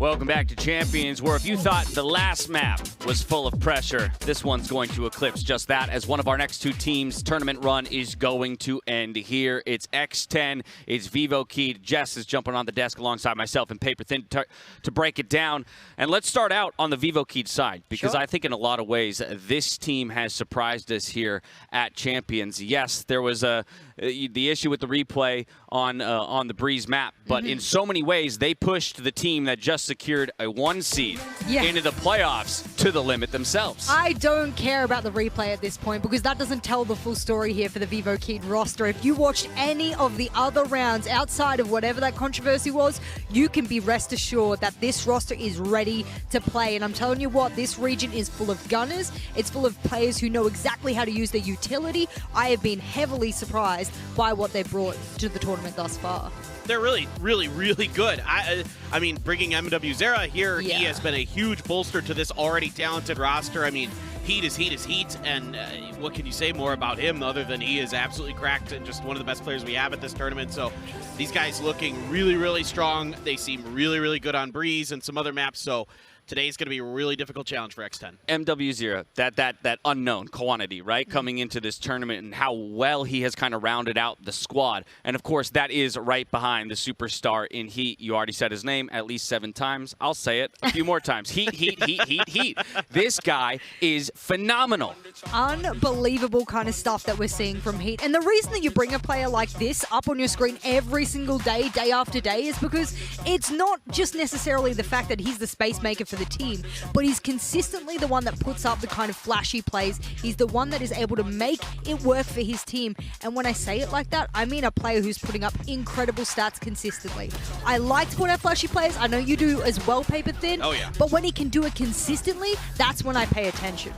Welcome back to Champions, where if you thought the last map was full of pressure, this one's going to eclipse just that, as one of our next two teams' tournament run is going to end here. It's X10, it's Vivo Key. Jess is jumping on the desk alongside myself and Paper Thin to break it down. And let's start out on the Vivo Key side, because I think in a lot of ways this team has surprised us here at Champions. Yes, there was the issue with the replay on the Breeze map, but in so many ways they pushed the team that just secured a 1 seed into the playoffs to the limit themselves. I don't care about the replay at this point because that doesn't tell the full story here for the Vivo Key roster. If you watched any of the other rounds outside of whatever that controversy was, you can be rest assured that this roster is ready to play. And I'm telling you what, this region is full of gunners. It's full of players who know exactly how to use their utility. I have been heavily surprised by what they brought to the tournament thus far. They're really, really, really good. I mean, bringing MW Zera here, he has been a huge bolster to this already talented roster. I mean, heat is heat is heat, and what can you say more about him other than he is absolutely cracked and just one of the best players we have at this tournament. So these guys looking really, really strong. They seem really, really good on Breeze and some other maps. So today's going to be a really difficult challenge for X10. MW0, that unknown quantity, right, coming into this tournament, and how well he has kind of rounded out the squad. And, of course, that is right behind the superstar in Heat. You already said his name at least 7 times. I'll say it a few more times. Heat, heat, heat, heat, heat. This guy is phenomenal. Unbelievable kind of stuff that we're seeing from Heat. And the reason that you bring a player like this up on your screen every single day, day after day, is because it's not just necessarily the fact that he's the space maker for the team, but he's consistently the one that puts up the kind of flashy plays. He's the one that is able to make it work for his team. And when I say it like that, I mean a player who's putting up incredible stats consistently. I like to point out flashy players. I know you do as well, Paper Thin. Oh, yeah. But when he can do it consistently, that's when I pay attention.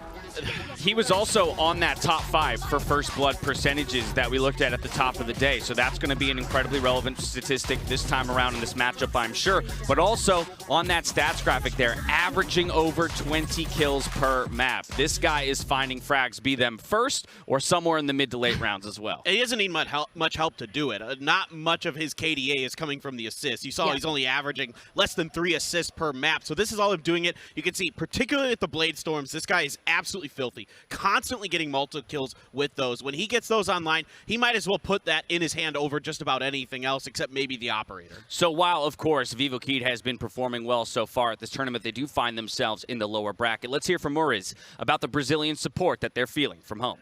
He was also on that top 5 for first blood percentages that we looked at the top of the day. So that's going to be an incredibly relevant statistic this time around in this matchup, I'm sure. But also on that stats graphic there, averaging over 20 kills per map. This guy is finding frags, be them first or somewhere in the mid to late rounds as well. He doesn't need much help to do it. Not much of his KDA is coming from the assists. You saw he's only averaging less than 3 assists per map. So this is all of doing it. You can see, particularly at the Blade Storms, this guy is absolutely filthy, constantly getting multiple kills with those. When he gets those online, he might as well put that in his hand over just about anything else except maybe the operator. So while, of course, Vivo Key has been performing well so far at this tournament, they do find themselves in the lower bracket. Let's hear from Maurice about the Brazilian support that they're feeling from home.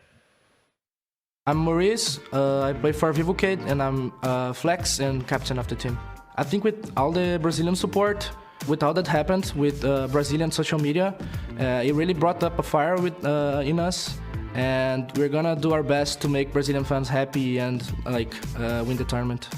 I'm Maurice, I play for Vivo Key, and I'm flex and captain of the team. I think with all the Brazilian support, with all that happened with Brazilian social media, it really brought up a fire in us, and we're gonna do our best to make Brazilian fans happy and win the tournament.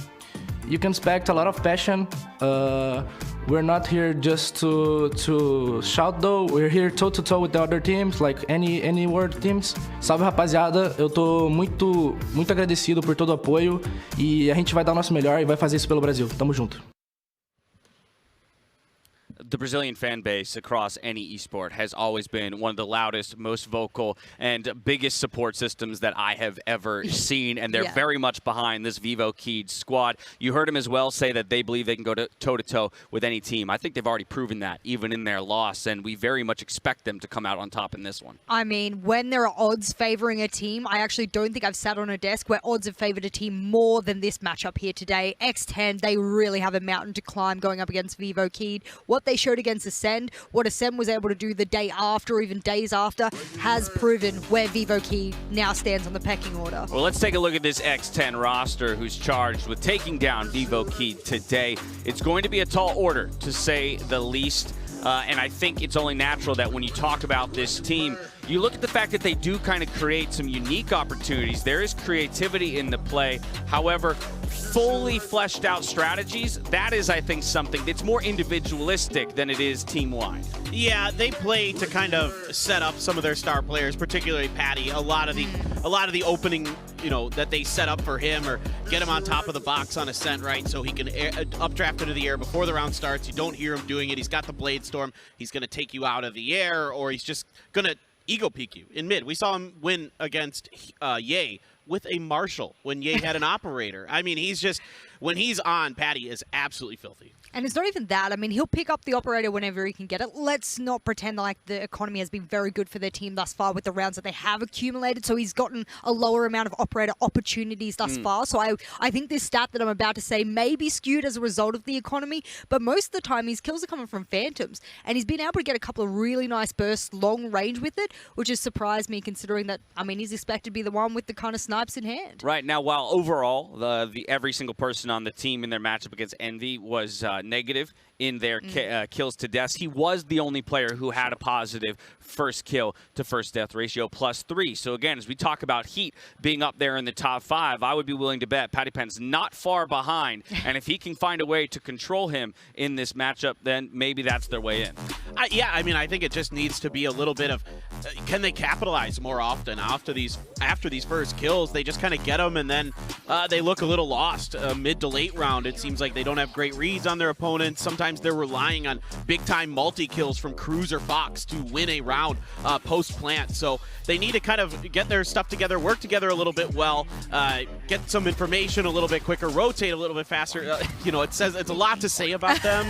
You can expect a lot of passion. We're not here just to shout though. We're here toe-to-toe with the other teams, like any world teams. Salve, rapaziada. Eu tô muito agradecido por todo o apoio e a gente vai dar o nosso melhor e vai fazer isso pelo Brasil. Tamo junto. The Brazilian fan base across any esport has always been one of the loudest, most vocal, and biggest support systems that I have ever seen, and they're very much behind this Vivo Key squad. You heard him as well say that they believe they can go toe-to-toe with any team. I think they've already proven that, even in their loss, and we very much expect them to come out on top in this one. I mean, when there are odds favoring a team, I actually don't think I've sat on a desk where odds have favored a team more than this matchup here today. X10, they really have a mountain to climb going up against Vivo Key. What they showed against Ascend, what Ascend was able to do the day after, even days after, has proven where Vivo Key now stands on the pecking order. Well, let's take a look at this X10 roster who's charged with taking down Vivo Key today. It's going to be a tall order, to say the least. And I think it's only natural that when you talk about this team, you look at the fact that they do kind of create some unique opportunities. There is creativity in the play. However, fully fleshed out strategies, that is, I think, something that's more individualistic than it is team-wide. Yeah, they play to kind of set up some of their star players, particularly Patty. A lot of the opening, that they set up for him, or get him on top of the box on Ascent, right? So he can updraft into the air before the round starts. You don't hear him doing it. He's got the Blade Storm. He's going to take you out of the air, or he's just going to ego peek you in mid. We saw him win against Ye with a Marshall when Ye had an operator. I mean, he's just when he's on, Patty is absolutely filthy. And it's not even that. I mean, he'll pick up the operator whenever he can get it. Let's not pretend like the economy has been very good for their team thus far with the rounds that they have accumulated. So he's gotten a lower amount of operator opportunities thus far. So I think this stat that I'm about to say may be skewed as a result of the economy. But most of the time, his kills are coming from Phantoms. And he's been able to get a couple of really nice bursts long range with it, which has surprised me considering that, I mean, he's expected to be the one with the kind of snipes in hand. Right. Now, while overall, the every single person on the team in their matchup against Envy was negative in their kills to deaths, he was the only player who had a positive first kill to first death ratio +3. So again, as we talk about Heat being up there in the top 5, I would be willing to bet Patty Pen's not far behind. And if he can find a way to control him in this matchup, then maybe that's their way in. Yeah, I mean, I think it just needs to be a little bit of, can they capitalize more often after these first kills? They just kind of get them, and then they look a little lost mid to late round. It seems like they don't have great reads on their opponents. Sometimes they're relying on big-time multi-kills from Cruz or Fox to win a round post-plant. So they need to kind of get their stuff together, work together a little bit well, get some information a little bit quicker, rotate a little bit faster. You know, it's a lot to say about them.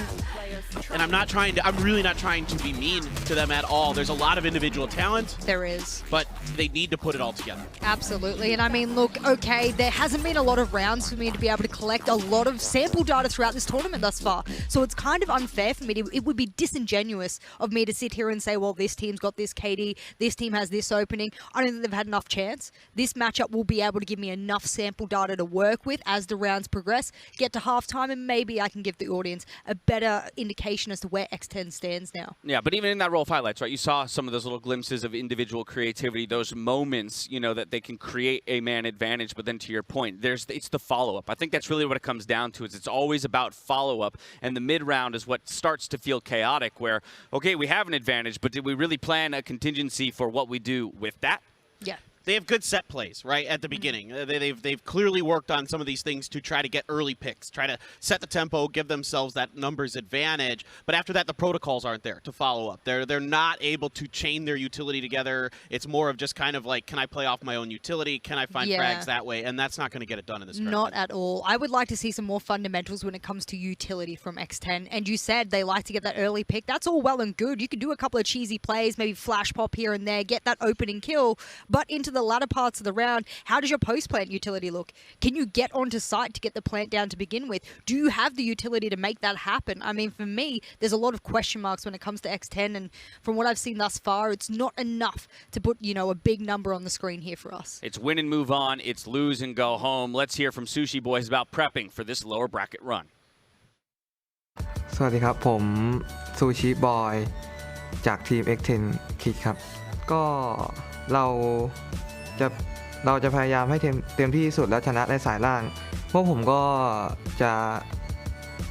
And I'm really not trying to be mean to them at all. There's a lot of individual talent. There is. But they need to put it all together. Absolutely. And I mean, look, okay, there hasn't been a lot of rounds for me to be able to collect a lot of sample data throughout this tournament thus far. So it's kind of unfair for me. It would be disingenuous of me to sit here and say, well, this team's got this KD, this team has this opening. I don't think they've had enough chance. This matchup will be able to give me enough sample data to work with as the rounds progress, get to halftime, and maybe I can give the audience a better indication as to where X10 stands now. Yeah, but even in that roll of highlights, right, you saw some of those little glimpses of individual creativity, those moments, you know, that they can create a man advantage. But then to your point, it's the follow-up. I think that's really what it comes down to. It's always about follow-up, and the mid-round is what starts to feel chaotic where, okay, we have an advantage, but did we really plan a contingency for what we do with that? Yeah. They have good set plays, right, at the beginning. They've clearly worked on some of these things to try to get early picks, try to set the tempo, give themselves that numbers advantage. But after that, the protocols aren't there to follow up. They're not able to chain their utility together. It's more of just kind of like, can I play off my own utility? Can I find frags that way? And that's not going to get it done in this tournament. Not at all. I would like to see some more fundamentals when it comes to utility from X10. And you said they like to get that early pick. That's all well and good. You can do a couple of cheesy plays, maybe flash pop here and there, get that opening kill. But into the latter parts of the round, how does your post-plant utility look? Can you get onto site to get the plant down to begin with? Do you have the utility to make that happen? I mean, for me, there's a lot of question marks when it comes to X10, and from what I've seen thus far, it's not enough to put, you know, a big number on the screen here for us. It's win and move on. It's lose and go home. Let's hear from Sushi Boys about prepping for this lower bracket run. สวัสดีครับผมซูชิบอยจากทีม X10 คิดครับก็เราจะพยายามให้เต็มที่ที่สุดแล้วชนะในสายล่างพวกผมก็จะ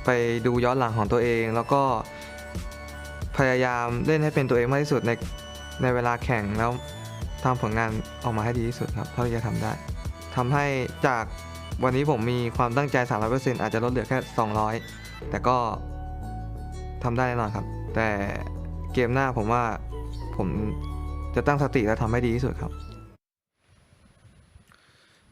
ไปดูย้อนหลังของตัวเองแล้วก็พยายามเล่นให้เป็นตัวเองมากที่สุดในเวลาแข่งแล้วทำผลงานออกมาให้ดีที่สุดครับเท่าที่จะทำได้ทำให้จากวันนี้ผมมีความตั้งใจ 300% อาจจะลดเหลือแค่200แต่ก็ทำได้แน่นอนครับแต่เกมหน้าผมว่าผมจะตั้งสติและทำให้ดีที่สุดครับ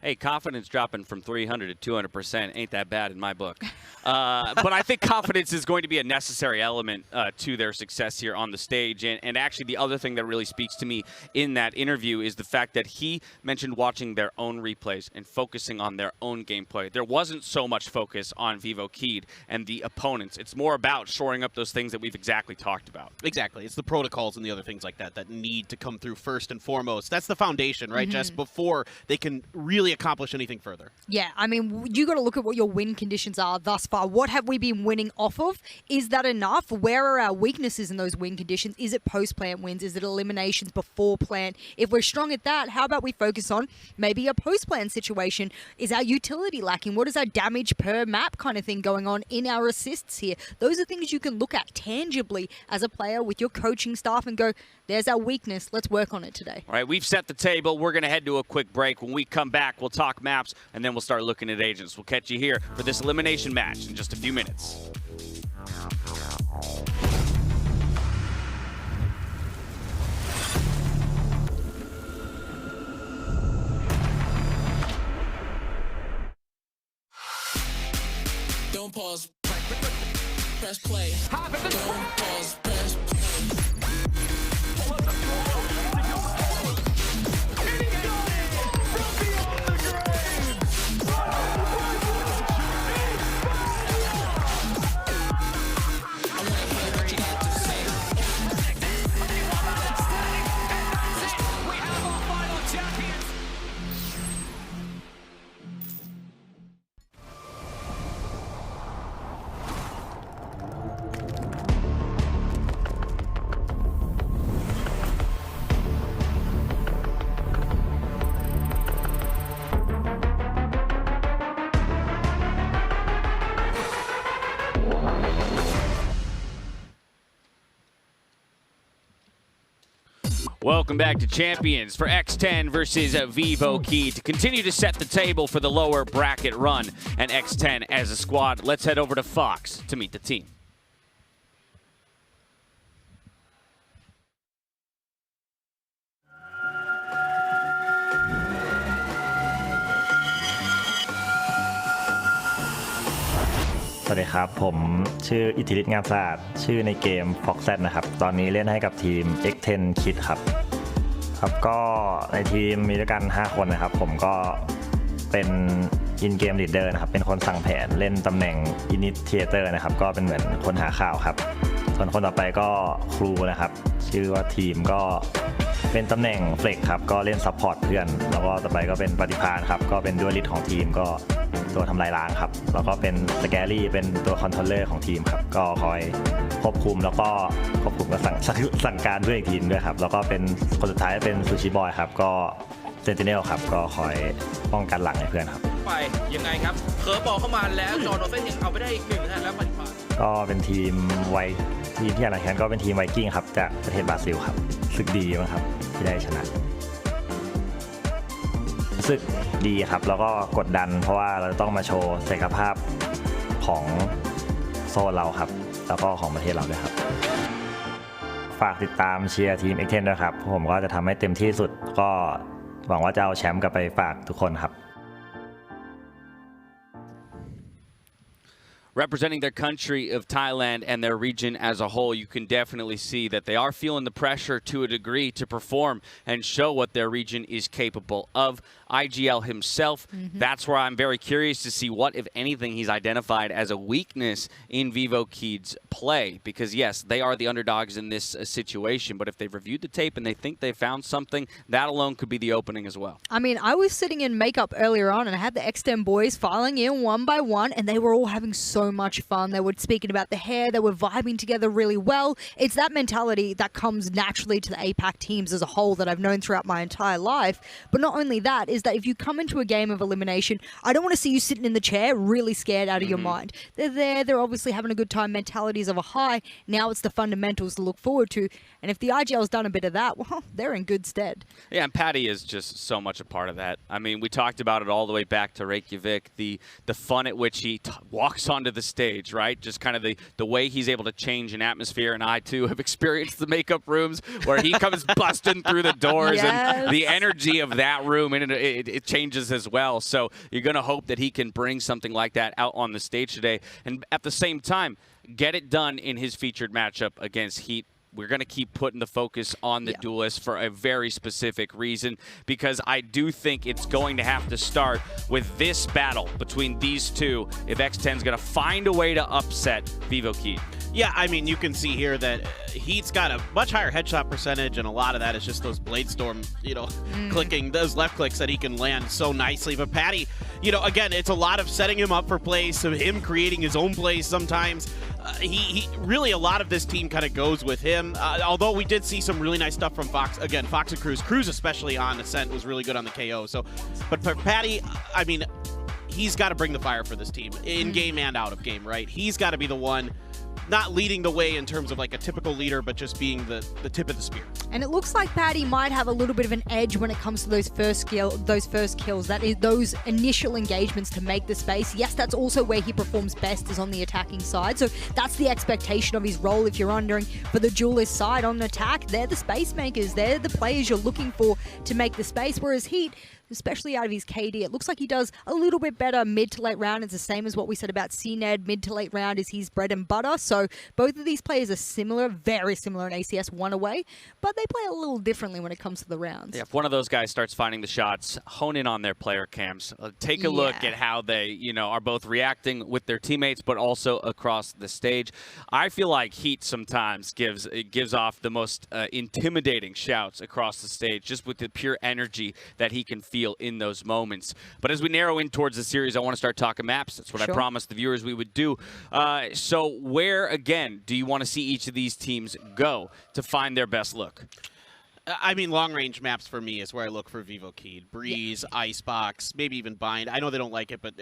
Hey, confidence dropping from 300 to 200% ain't that bad in my book. But I think confidence is going to be a necessary element to their success here on the stage. And actually, the other thing that really speaks to me in that interview is the fact that he mentioned watching their own replays and focusing on their own gameplay. There wasn't so much focus on Vivo Keed and the opponents. It's more about shoring up those things that we've exactly talked about. Exactly. It's the protocols and the other things like that that need to come through first and foremost. That's the foundation, right, Jess, before they can really accomplish anything further. Yeah, I mean, you got to look at what your win conditions are thus far. What have we been winning off of? Is that enough? Where are our weaknesses in those win conditions? Is it post-plant wins? Is it eliminations before plant? If we're strong at that, how about we focus on maybe a post-plant situation? Is our utility lacking? What is our damage per map kind of thing going on in our assists here? Those are things you can look at tangibly as a player with your coaching staff and go, there's our weakness. Let's work on it today. All right, we've set the table. We're going to head to a quick break. When we come back, we'll talk maps, and then we'll start looking at agents. We'll catch you here for this elimination match in just a few minutes. Don't pause. Press play. Don't pause. Press Welcome back to Champions for X10 versus Vivo Key to continue to set the table for the lower bracket run. And X10 as a squad, let's head over to Fox to meet the team.สวัสดีครับผมชื่ออิทธิฤทธิ์งามสะอาดชื่อในเกม Fox Z นะครับตอนนี้เล่นให้กับทีม X10 Kid ครับก็ในทีมมีด้วยกัน5คนนะครับผมก็เป็นอินเกมลีดเดอร์นะครับเป็นคนสั่งแผนเล่นตำแหน่งอินิเทเตอร์นะครับก็เป็นเหมือนคนหาข่าวครับส่วนคนต่อไปก็ครูนะครับชื่อว่าทีมก็เป็นตำแหน่งเฟลกครับก็เล่นซัพพอร์ตเพื่อนแล้วก็ต่อไปก็เป็นปฏิภาณครับก็เป็นดูลิสของทีมก็ตัวทำลายล้างครับแล้วก็เป็นสแกรี่เป็นตัวคอนโทรลเลอร์ของทีมครับก็คอยควบคุมแล้วก็ควบคุมกับสั่งการด้วยอีกทีมด้วยครับแล้วก็เป็นคนสุดท้ายเป็นซูชิบอยครับก็เซนติเนลครับก็คอยป้องกันหลังให้เพื่อนครับไปยังไงครับเคิร์ฟบอลเข้ามาแล้วจอร์โดเซนยังเอาไปได้อีก1นะแล้วปฏิภาณก็เป็นทีมที่อะไรกันก็เป็นทีมไวกิ้งครับจากประเทศบราซิลครับรู้สึกดีมั้งครับที่ได้ชนะรู้สึกดีครับแล้วก็กดดันเพราะว่าเราต้องมาโชว์ศักยภาพของโซนเราครับแล้วก็ของประเทศเราด้วยครับฝากติดตามเชียร์ทีม X10 ด้วยครับผมก็จะทำให้เต็มที่สุดก็หวังว่าจะเอาแชมป์กลับไปฝากทุกคนครับ Representing their country of Thailand and their region as a whole, you can definitely see that they are feeling the pressure to a degree to perform and show what their region is capable of. IGL himself, that's where I'm very curious to see what, if anything, he's identified as a weakness in Vivo Kid's play. Because, yes, they are the underdogs in this situation, but if they've reviewed the tape and they think they found something, that alone could be the opening as well. I mean, I was sitting in makeup earlier on and I had the X10 boys filing in one by one, and they were all having so much fun. They were speaking about the hair. They were vibing together really well. It's that mentality that comes naturally to the APAC teams as a whole that I've known throughout my entire life. But not only that, is that if you come into a game of elimination, I don't want to see you sitting in the chair really scared out of your mind. They're there. They're obviously having a good time. Mentalities of a high. Now it's the fundamentals to look forward to. And if the IGL's done a bit of that, well, they're in good stead. Yeah, and Patty is just so much a part of that. I mean, we talked about it all the way back to Reykjavik, the fun at which he walks onto the stage, right? Just kind of the way he's able to change an atmosphere. And I, too, have experienced the makeup rooms where he comes busting through the doors and the energy of that room, and it changes as well. So you're going to hope that he can bring something like that out on the stage today. And at the same time, get it done in his featured matchup against Heat. We're going to keep putting the focus on the duelists for a very specific reason, because I do think it's going to have to start with this battle between these two if X10's going to find a way to upset Vivo Key. Yeah, I mean, you can see here that Heat's got a much higher headshot percentage, and a lot of that is just those Blade Storm, clicking, those left clicks that he can land so nicely. But Patty, again, it's a lot of setting him up for plays, so him creating his own plays sometimes. He really, a lot of this team kind of goes with him. Although we did see some really nice stuff from Fox. Again, Fox and Cruz. Cruz, especially on Ascent, was really good on the KO. So, but for Patty, I mean, he's got to bring the fire for this team, in game and out of game, right? He's got to be the one not leading the way in terms of like a typical leader, but just being the tip of the spear. And it looks like Patty might have a little bit of an edge when it comes to those first kills. That is those initial engagements to make the space. Yes, that's also where he performs best, is on the attacking side. So that's the expectation of his role. If you're wondering, for the duelist side on attack, they're the space makers. They're the players you're looking for to make the space. Whereas Heat, especially out of his KD, it looks like he does a little bit better mid to late round. It's the same as what we said about CNED. Mid to late round is his bread and butter. So both of these players are similar, very similar in ACS, one away, but they play a little differently when it comes to the rounds. Yeah, if one of those guys starts finding the shots, hone in on their player cams. Take a look at how they, are both reacting with their teammates, but also across the stage. I feel like Heat sometimes gives off the most intimidating shouts across the stage, just with the pure energy that he can feel in those moments. But as we narrow in towards the series, I want to start talking maps. That's what I promised the viewers we would do. So where, again, do you want to see each of these teams go to find their best look? I mean, long-range maps for me is where I look for Vivo Keyed. Breeze, Icebox, maybe even Bind. I know they don't like it, but,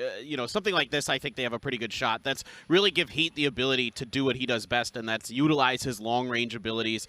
something like this, I think they have a pretty good shot. That's really give Heat the ability to do what he does best, and that's utilize his long-range abilities,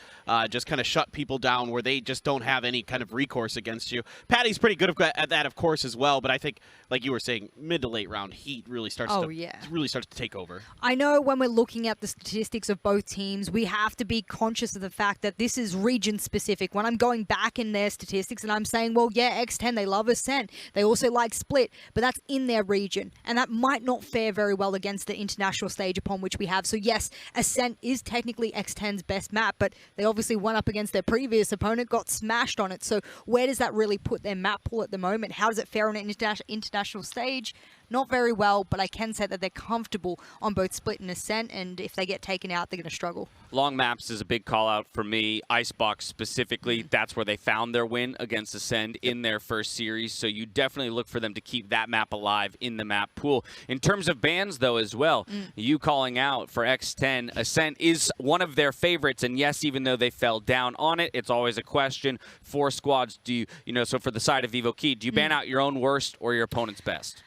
just kind of shut people down where they just don't have any kind of recourse against you. Patty's pretty good at that, of course, as well, but I think, like you were saying, mid to late round, Heat really starts to take over. I know when we're looking at the statistics of both teams, we have to be conscious of the fact that this is region-specific. When I'm going back in their statistics and I'm saying, well, yeah, X10, they love Ascent. They also like Split, but that's in their region. And that might not fare very well against the international stage upon which we have. So yes, Ascent is technically X10's best map, but they obviously went up against their previous opponent, got smashed on it. So where does that really put their map pool at the moment? How does it fare on an international stage? Not very well, but I can say that they're comfortable on both Split and Ascent, and if they get taken out, they're going to struggle. Long maps is a big call-out for me. Icebox specifically, that's where they found their win against Ascend in their first series, so you definitely look for them to keep that map alive in the map pool. In terms of bans, though, as well, you calling out for X10, Ascent is one of their favorites, and yes, even though they fell down on it, it's always a question. 4 squads, so for the side of Vivo Key, do you ban out your own worst or your opponent's best?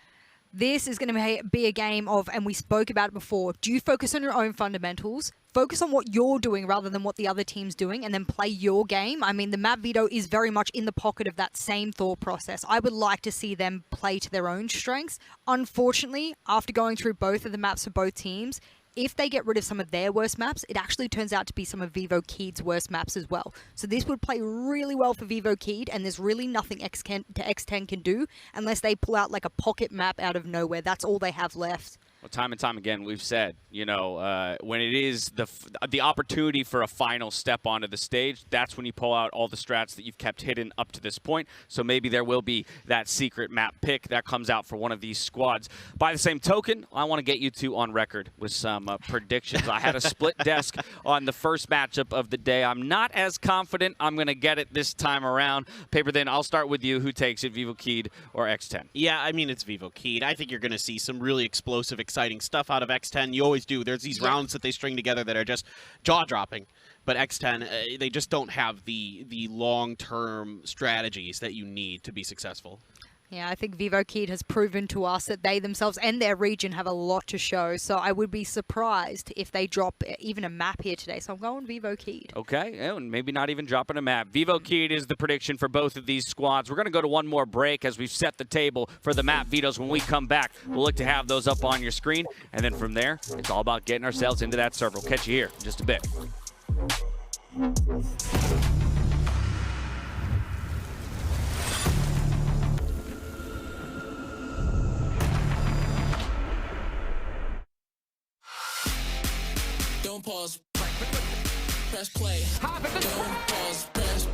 This is going to be a game of, and we spoke about it before, do you focus on your own fundamentals, focus on what you're doing rather than what the other team's doing, and then play your game? I mean, the map veto is very much in the pocket of that same thought process. I would like to see them play to their own strengths. Unfortunately, after going through both of the maps for both teams, if they get rid of some of their worst maps, it actually turns out to be some of Vivo Keyed's worst maps as well. So this would play really well for Vivo Keyed, and there's really nothing X10 can do unless they pull out like a pocket map out of nowhere. That's all they have left. Well, time and time again, we've said, when it is the opportunity for a final step onto the stage, that's when you pull out all the strats that you've kept hidden up to this point. So maybe there will be that secret map pick that comes out for one of these squads. By the same token, I want to get you two on record with some predictions. I had a split desk on the first matchup of the day. I'm not as confident I'm going to get it this time around. Paper Thin, I'll start with you. Who takes it, Vivo Keyed or X10? Yeah, I mean, it's Vivo Keyed. I think you're going to see some really explosive, exciting stuff out of X10. You always do. There's these rounds that they string together that are just jaw-dropping. But X10, they just don't have the long-term strategies that you need to be successful. Yeah, I think Vivo Keyed has proven to us that they themselves and their region have a lot to show. So I would be surprised if they drop even a map here today. So I'm going Vivo Keyed. Okay, and maybe not even dropping a map. Vivo Keyed is the prediction for both of these squads. We're going to go to one more break as we've set the table for the map vetoes. When we come back, we'll look to have those up on your screen. And then from there, it's all about getting ourselves into that server. We'll catch you here in just a bit. Don't pause. Press play. Don't pause. Press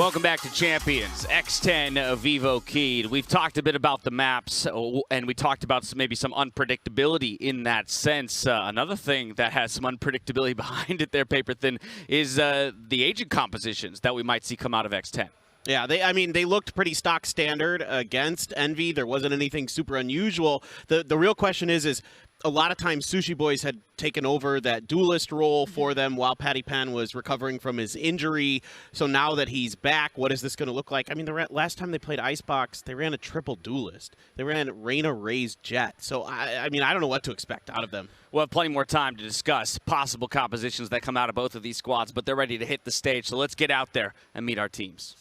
Welcome back to Champions. X10 Vivo Keyed. We've talked a bit about the maps, and we talked about maybe some unpredictability in that sense. Another thing that has some unpredictability behind it there, Paper Thin, is the agent compositions that we might see come out of X10. Yeah, they looked pretty stock standard against Envy. There wasn't anything super unusual. The real question is a lot of times Sushi Boys had taken over that duelist role for them while Patty Pan was recovering from his injury. So now that he's back, what is this going to look like? I mean, last time they played Icebox, they ran a triple duelist. They ran Reyna, Raze, Jet. So, I mean, I don't know what to expect out of them. We'll have plenty more time to discuss possible compositions that come out of both of these squads, but they're ready to hit the stage. So let's get out there and meet our teams.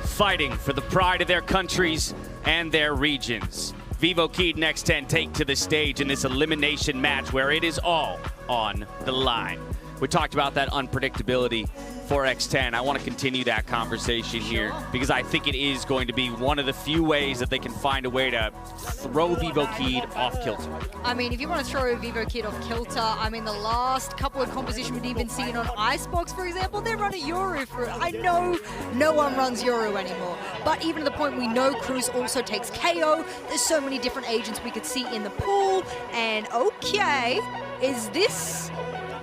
Fighting for the pride of their countries and their regions. Vivo Keyed and X10 take to the stage in this elimination match where it is all on the line. We talked about that unpredictability for X10. I want to continue that conversation here because I think it is going to be one of the few ways that they can find a way to throw Vivo Keyed off kilter. I mean, if you want to throw Vivo Keyed off kilter, I mean, the last couple of compositions we've even seen on Icebox, for example, they run a Yoru for it. I know no one runs Yoru anymore, but even to the point we know Cruz also takes KO. There's so many different agents we could see in the pool, and okay, is this...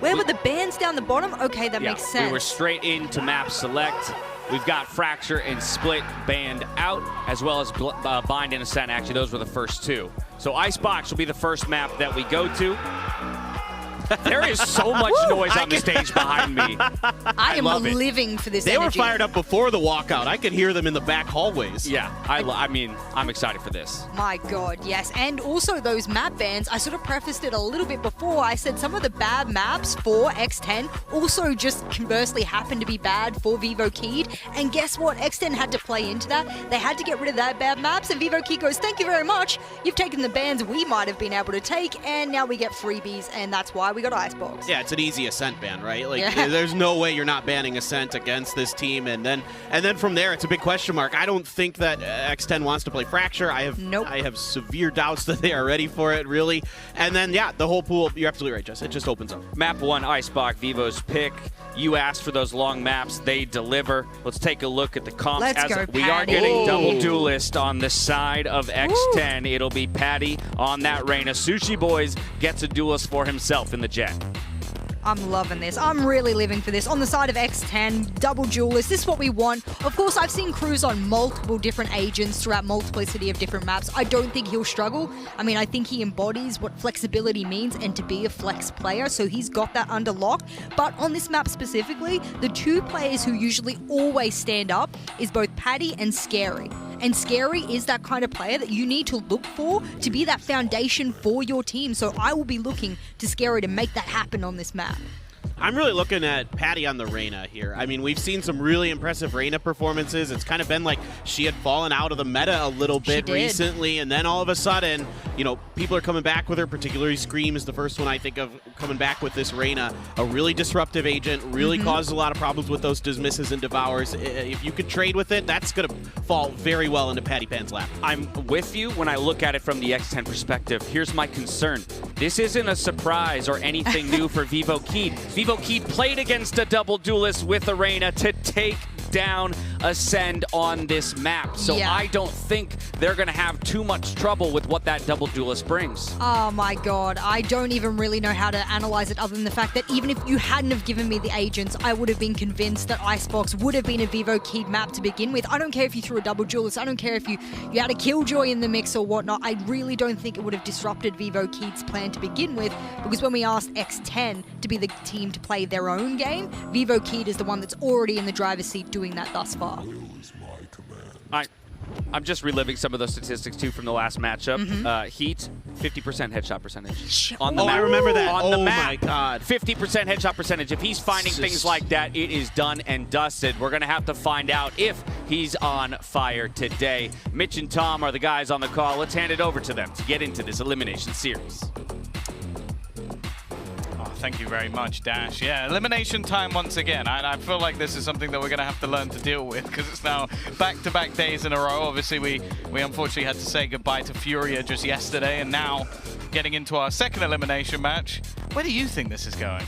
Where were the bands down the bottom? Okay, that makes sense. We were straight into map select. We've got Fracture and Split banned out, as well as Bind and Ascent. Actually, those were the first two. So Icebox will be the first map that we go to. There is so much noise on the stage behind me. I am living for this They energy. were fired up before the walkout. I could hear them in the back hallways. Yeah, I mean, I'm excited for this. My God, yes. And also those map bans, I sort of prefaced it a little bit before. I said some of the bad maps for X10 also just conversely happened to be bad for Vivo Keyed. And guess what? X10 had to play into that. They had to get rid of that bad maps. And Vivo Keyed goes, thank you very much. You've taken the bans we might have been able to take. And now we get freebies. And that's why we got Icebox. Yeah, it's an easy Ascent ban, right? Like, there's no way you're not banning Ascent against this team. And then from there, it's a big question mark. I don't think that X10 wants to play Fracture. I have severe doubts that they are ready for it, really. And then, yeah, the whole pool, you're absolutely right, Jess. It just opens up. Map 1, Icebox, Vivo's pick. You asked for those long maps. They deliver. Let's take a look at the comps. Let's go, we are getting double duelist on the side of X10. It'll be Patty on that Reyna. Sushi Boys gets a duelist for himself in the Jet. I'm loving this. I'm really living for this. On the side of X10, double duelist, this is what we want. Of course, I've seen Cruz on multiple different agents throughout multiplicity of different maps. I don't think he'll struggle. I mean, I think he embodies what flexibility means and to be a flex player, so he's got that under lock. But on this map specifically, the two players who usually always stand up is both Patty and Scary. And Scary is that kind of player that you need to look for to be that foundation for your team. So I will be looking to Scary to make that happen on this map. I'm really looking at Patty on the Reyna here. I mean, we've seen some really impressive Reyna performances. It's kind of been like she had fallen out of the meta a little bit recently, and then all of a sudden, you know, people are coming back with her, particularly Scream is the first one I think of coming back with this Reyna. A really disruptive agent, really caused a lot of problems with those dismisses and devours. If you could trade with it, that's going to fall very well into Patty Pan's lap. I'm with you when I look at it from the X10 perspective. Here's my concern. This isn't a surprise or anything new for Vivo Keyed. Vivo Keyed played against a double duelist with Arena to take down, ascend on this map. So Yeah. I don't think they're going to have too much trouble with what that double duelist brings. Oh my god, I don't even really know how to analyze it other than the fact that even if you hadn't have given me the agents, I would have been convinced that Icebox would have been a Vivo keyed map to begin with. I don't care if you threw a double duelist, I don't care if you had a Killjoy in the mix or whatnot. I really don't think it would have disrupted Vivo Keyed's plan to begin with, because when we asked X10 to be the team to play their own game, Vivo Keyed is the one that's already in the driver's seat doing that thus far. I'm just reliving some of those statistics too from the last matchup. Heat, 50% headshot percentage on the map. I remember that. On the map, my God. 50% headshot percentage. If he's finding things like that, it is done and dusted. We're going to have to find out if he's on fire today. Mitch and Tom are the guys on the call. Let's hand it over to them to get into this elimination series. Thank you very much, Dash. Yeah, elimination time once again. I feel like this is something that we're going to have to learn to deal with because it's now back-to-back days in a row. Obviously, we unfortunately had to say goodbye to Furia just yesterday, and now getting into our second elimination match. Where do you think this is going?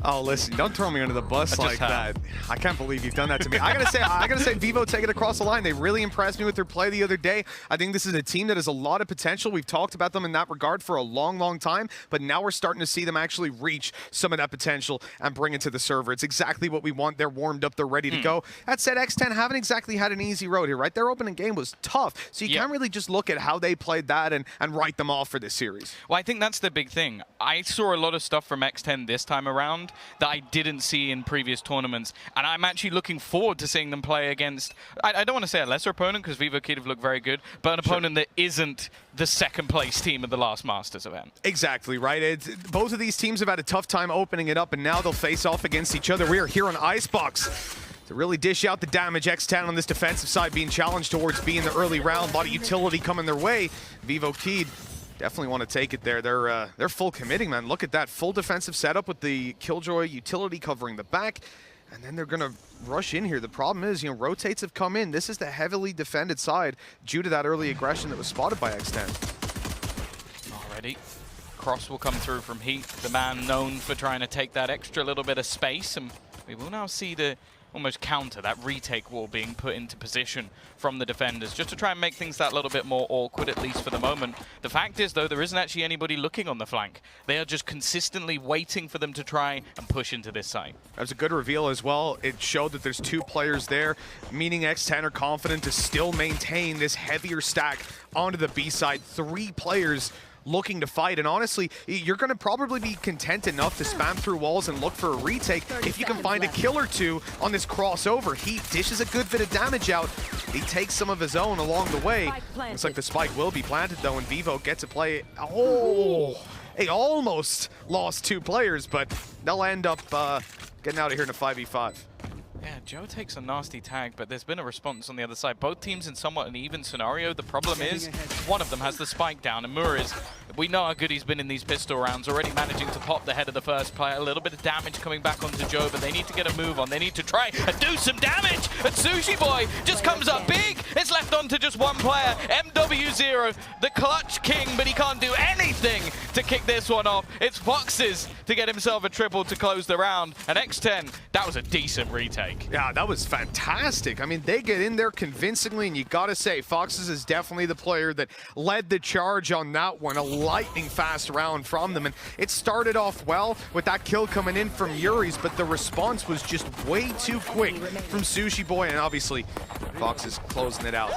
Oh, listen, don't throw me under the bus like that. I can't believe you've done that to me. I gotta say, Vivo take it across the line. They really impressed me with their play the other day. I think this is a team that has a lot of potential. We've talked about them in that regard for a long, long time, but now we're starting to see them actually reach some of that potential and bring it to the server. It's exactly what we want. They're warmed up. They're ready to go. That said, X10 haven't exactly had an easy road here, right? Their opening game was tough, so you can't really just look at how they played that and write them off for this series. Well, I think that's the big thing. I saw a lot of stuff from X10 this time around that I didn't see in previous tournaments, and I'm actually looking forward to seeing them play against, I don't want to say a lesser opponent because Vivo Kid have looked very good, but an opponent that isn't the second place team of the last Masters event. Exactly, right? Both of these teams have had a tough time opening it up, and now they'll face off against each other. We are here on Icebox to really dish out the damage. X10 on this defensive side being challenged towards B in the early round. A lot of utility coming their way. Vivo Kid definitely want to take it there. They're full committing, man. Look at that full defensive setup with the Killjoy utility covering the back, and then they're gonna rush in here. The problem is, rotates have come in. This is the heavily defended side due to that early aggression that was spotted by X10. Already, Cross will come through from Heat, the man known for trying to take that extra little bit of space, and we will now see the almost counter, that retake wall being put into position from the defenders, just to try and make things that little bit more awkward, at least for the moment. The fact is, though, there isn't actually anybody looking on the flank. They are just consistently waiting for them to try and push into this site. That was a good reveal as well. It showed that there's two players there, meaning X10 are confident to still maintain this heavier stack onto the B side. 3 players looking to fight, and honestly, you're going to probably be content enough to spam through walls and look for a retake if you can find a kill or two on this crossover. Heat dishes a good bit of damage out. He takes some of his own along the way. Looks like the spike will be planted, though, and Vivo get to play. Oh, they almost lost 2 players, but they'll end up getting out of here in a 5v5. Yeah, Joe takes a nasty tag, but there's been a response on the other side. Both teams in somewhat an even scenario. The problem is, one of them has the spike down, and Muriz, we know how good he's been in these pistol rounds, already managing to pop the head of the first player. A little bit of damage coming back onto Joe, but they need to get a move on. They need to try and do some damage, and Sushi Boy just comes up big. It's left on to just one player, MW0, the clutch king, but he can't do anything to kick this one off. It's Foxes to get himself a triple to close the round, and X10, that was a decent retake. Yeah, that was fantastic. I mean, they get in there convincingly, and you gotta say, Foxes is definitely the player that led the charge on that one. A lightning fast round from them, and it started off well with that kill coming in from Yuri's, but the response was just way too quick from Sushi Boy, and obviously, Foxes closing it out.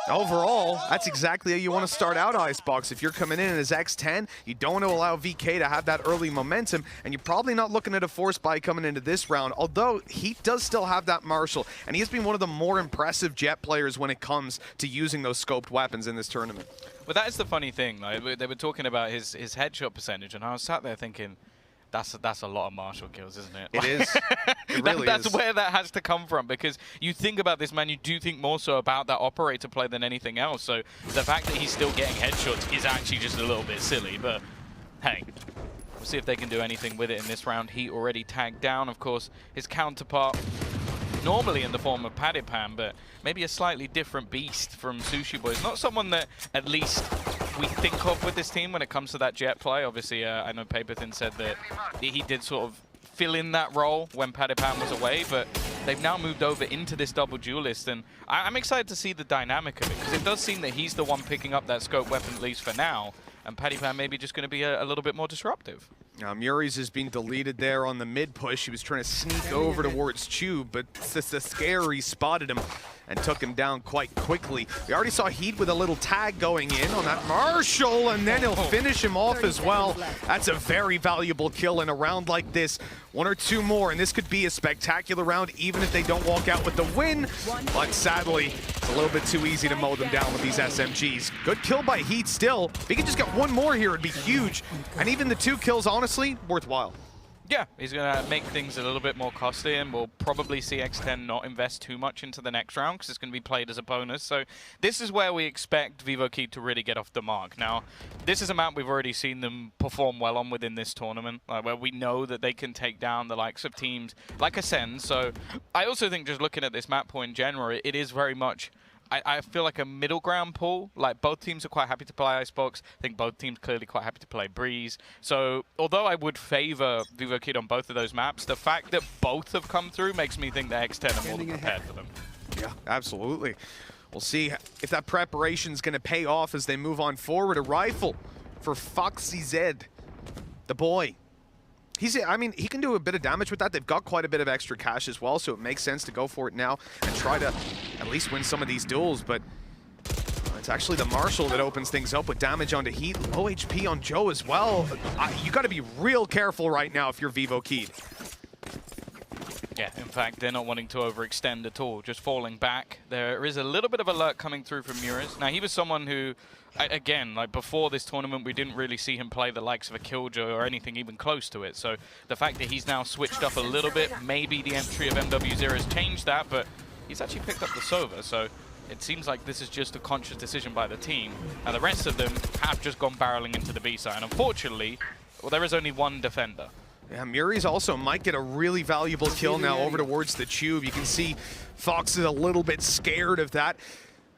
Overall, that's exactly how you want to start out Icebox. If you're coming in as X10, you don't want to allow VK to have that early momentum, and you're probably not looking at a force buy coming into this round, although Heat does still have that Marshall, and he has been one of the more impressive Jet players when it comes to using those scoped weapons in this tournament. Well, that is the funny thing. Like, they were talking about his headshot percentage, and I was sat there thinking, that's a lot of Marshall kills, isn't it? It is. It really that's is. where that has to come from, because you think about this man, you do think more so about that operator play than anything else. So the fact that he's still getting headshots is actually just a little bit silly. But hey, we'll see if they can do anything with it in this round. Heat already tagged down, of course, his counterpart, normally in the form of Padded Pan, but maybe a slightly different beast from Sushi Boy. It's not someone that at least we think of with this team when it comes to that Jet play. Obviously, I know Paperthin said that he did sort of fill in that role when Padded Pan was away, but they've now moved over into this double duelist, and I'm excited to see the dynamic of it, because it does seem that he's the one picking up that scope weapon, at least for now, and Paddypan maybe just going to be a little bit more disruptive. Muri's is being deleted there on the mid push. He was trying to sneak over towards Chube, but Scary spotted him and took him down quite quickly. We already saw Heat with a little tag going in on that Marshall, and then he'll finish him off as well. That's a very valuable kill in a round like this. 1 or 2 more, and this could be a spectacular round, even if they don't walk out with the win. But sadly, it's a little bit too easy to mow them down with these SMGs. Good kill by Heat still. If he could just get 1 more here, it'd be huge. And even the 2 kills, honestly, worthwhile. Yeah, he's going to make things a little bit more costly, and we'll probably see X10 not invest too much into the next round because it's going to be played as a bonus. So this is where we expect Vivo Key to really get off the mark. Now, this is a map we've already seen them perform well on within this tournament, where we know that they can take down the likes of teams like Ascend. So I also think just looking at this map pool in general, it is very much... I feel like a middle ground pool. Like, both teams are quite happy to play Icebox. I think both teams clearly quite happy to play Breeze. So, although I would favor Vivo Kid on both of those maps, the fact that both have come through makes me think that X10 are more than prepared for them. Yeah, absolutely. We'll see if that preparation's going to pay off as they move on forward. A rifle for Foxy Zed, the boy. I mean, he can do a bit of damage with that. They've got quite a bit of extra cash as well, so it makes sense to go for it now and try to at least win some of these duels. But it's actually the Marshall that opens things up with damage onto Heat. Low HP on Joe as well. You got to be real careful right now if you're Vivo Keyed. Yeah, in fact, they're not wanting to overextend at all, just falling back. There is a little bit of alert coming through from Muris. Now, he was someone who, again, like before this tournament, we didn't really see him play the likes of a Killjoy or anything even close to it. So the fact that he's now switched up a little bit, maybe the entry of MW0 has changed that, but he's actually picked up the Sova. So it seems like this is just a conscious decision by the team. And the rest of them have just gone barreling into the B side. And unfortunately, well, there is only one defender. Yeah, Muri's also might get a really valuable kill now over towards the Tube. You can see Fox is a little bit scared of that.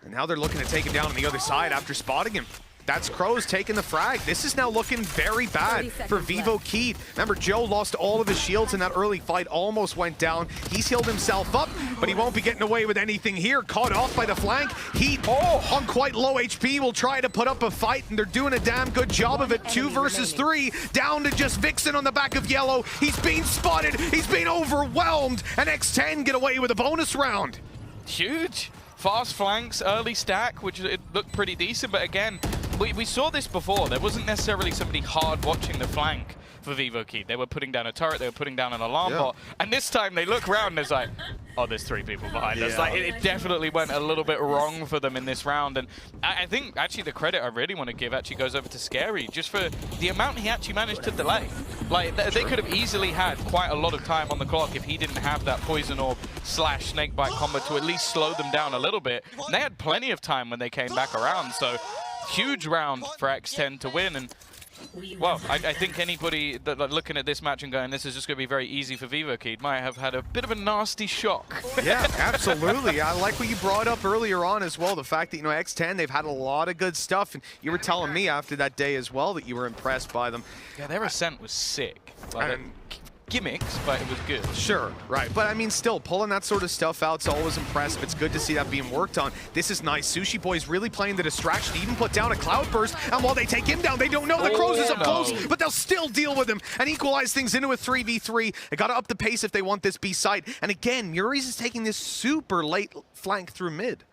And now they're looking to take him down on the other side after spotting him. That's Crows taking the frag. This is now looking very bad for Vivo Keyed. Remember, Joe lost all of his shields in that early fight, almost went down. He's healed himself up, but he won't be getting away with anything here. Caught off by the flank. Heat, on quite low HP, will try to put up a fight, and they're doing a damn good job of it. 2 versus 3, down to just Vixen on the back of Yellow. He's being spotted. He's being overwhelmed, and X10 get away with a bonus round. Huge. Fast flanks, early stack, which it looked pretty decent, but again, we saw this before. There wasn't necessarily somebody hard watching the flank for Vivo Key. They were putting down a turret, they were putting down an alarm bot, and this time they look around and it's like, oh, there's 3 people behind us. Like, it definitely went a little bit wrong for them in this round, and I think actually the credit I really want to give actually goes over to Scary, just for the amount he actually managed to delay. Like, they could have easily had quite a lot of time on the clock if he didn't have that Poison Orb / Snakebite combo to at least slow them down a little bit. And they had plenty of time when they came back around, so huge round for X10 to win. And well, I think anybody that looking at this match and going, this is just going to be very easy for Vivo Key, might have had a bit of a nasty shock. Yeah, absolutely. I like what you brought up earlier on as well, the fact that, you know, X10, they've had a lot of good stuff, and you were telling me after that day as well that you were impressed by them. Yeah, their Ascent was sick. Like, gimmicks, but it was good. Sure, right. But I mean, still, pulling that sort of stuff out's always impressive. It's good to see that being worked on. This is nice. Sushi Boy's really playing the distraction, even put down a Cloudburst, and while they take him down, they don't know the Crows is up close, but they'll still deal with him and equalize things into a 3v3. They gotta up the pace if they want this B site. And again, Muri's is taking this super late flank through mid.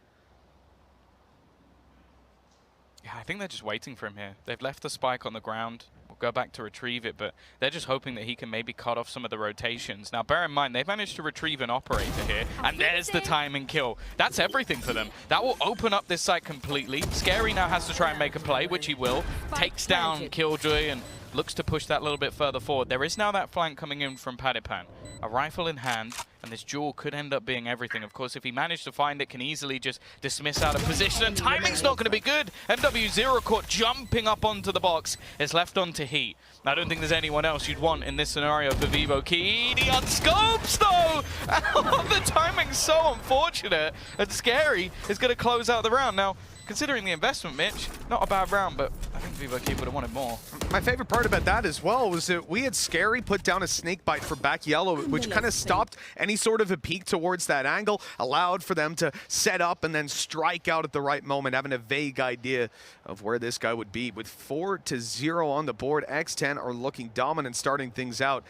Yeah, I think they're just waiting for him here. They've left the spike on the ground. We'll go back to retrieve it, but they're just hoping that he can maybe cut off some of the rotations. Now, bear in mind, they've managed to retrieve an operator here, and there's the timing kill. That's everything for them. That will open up this site completely. Scary now has to try and make a play, which he will. Takes down Killjoy and looks to push that a little bit further forward. There is now that flank coming in from Paddypan. A rifle in hand, and this duel could end up being everything. Of course, if he managed to find it, can easily just dismiss out of position, and timing's not going to be good. MW0 caught jumping up onto the box. It's left onto Heat. I don't think there's anyone else you'd want in this scenario for Vivo Key. He unscopes, though! The timing's so unfortunate, and Scary is going to close out the round. Now, considering the investment, Mitch, not a bad round, but I think Vivo Kid would have wanted more. My favorite part about that as well was that we had Scary put down a snake bite for back yellow, which kind of stopped any sort of a peek towards that angle, allowed for them to set up and then strike out at the right moment, having a vague idea of where this guy would be. With 4-0 on the board, X10 are looking dominant, starting things out.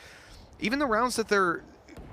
Even the rounds that they're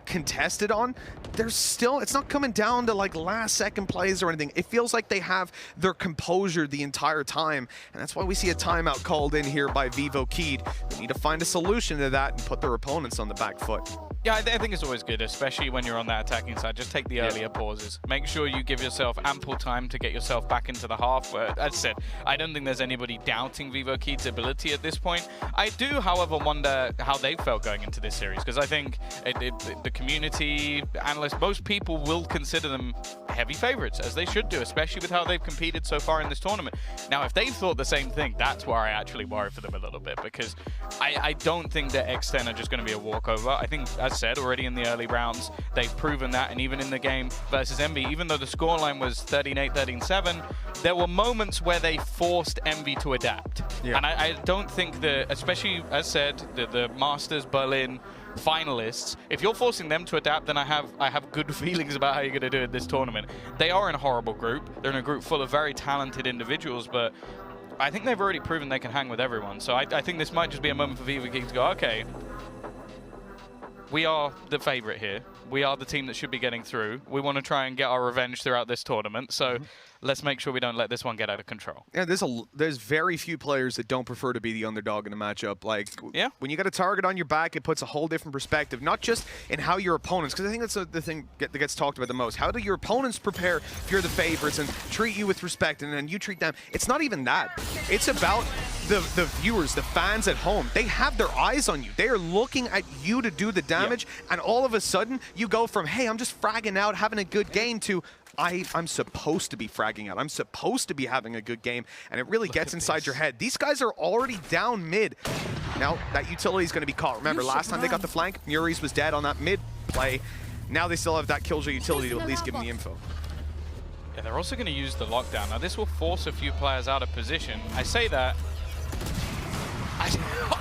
contested on, there's still, it's not coming down to like last second plays or anything. It feels like they have their composure the entire time, and that's why we see a timeout called in here by Vivo Kid. They need to find a solution to that and put their opponents on the back foot. Yeah, I think it's always good, especially when you're on that attacking side. Just take the earlier pauses. Make sure you give yourself ample time to get yourself back into the half. As I said, I don't think there's anybody doubting Vivo Kid's ability at this point. I do, however, wonder how they felt going into this series, because I think the community, analysts, most people will consider them heavy favorites, as they should do, especially with how they've competed so far in this tournament. Now, if they thought the same thing, that's where I actually worry for them a little bit, because I don't think that X10 are just going to be a walkover. I think, as said, already in the early rounds, they've proven that, and even in the game versus Envy, even though the scoreline was 13-8, 13-7, there were moments where they forced Envy to adapt. Yeah. And I don't think that, especially, as said, the Masters Berlin finalists, if you're forcing them to adapt, then I have good feelings about how you're going to do it this tournament. They are in a horrible group. They're in a group full of very talented individuals, but I think they've already proven they can hang with everyone. So I think this might just be a moment for Vivo Kid to go, okay, we are the favorite here. We are the team that should be getting through. We want to try and get our revenge throughout this tournament. So let's make sure we don't let this one get out of control. Yeah, there's very few players that don't prefer to be the underdog in a matchup. Like, when you got a target on your back, it puts a whole different perspective, not just in how your opponents, because I think that's the thing that gets talked about the most. How do your opponents prepare if you're the favorites and treat you with respect, and then you treat them? It's not even that. It's about the viewers, the fans at home. They have their eyes on you. They are looking at you to do the damage, and all of a sudden, you go from, hey, I'm just fragging out, having a good game, to I'm supposed to be fragging out. I'm supposed to be having a good game, and it really gets inside your head. These guys are already down mid. Now, that utility is going to be caught. Remember, last time they got the flank, Muri's was dead on that mid play. Now they still have that Killjoy utility to at least give them the info. Yeah, they're also going to use the lockdown. Now, this will force a few players out of position. I say that.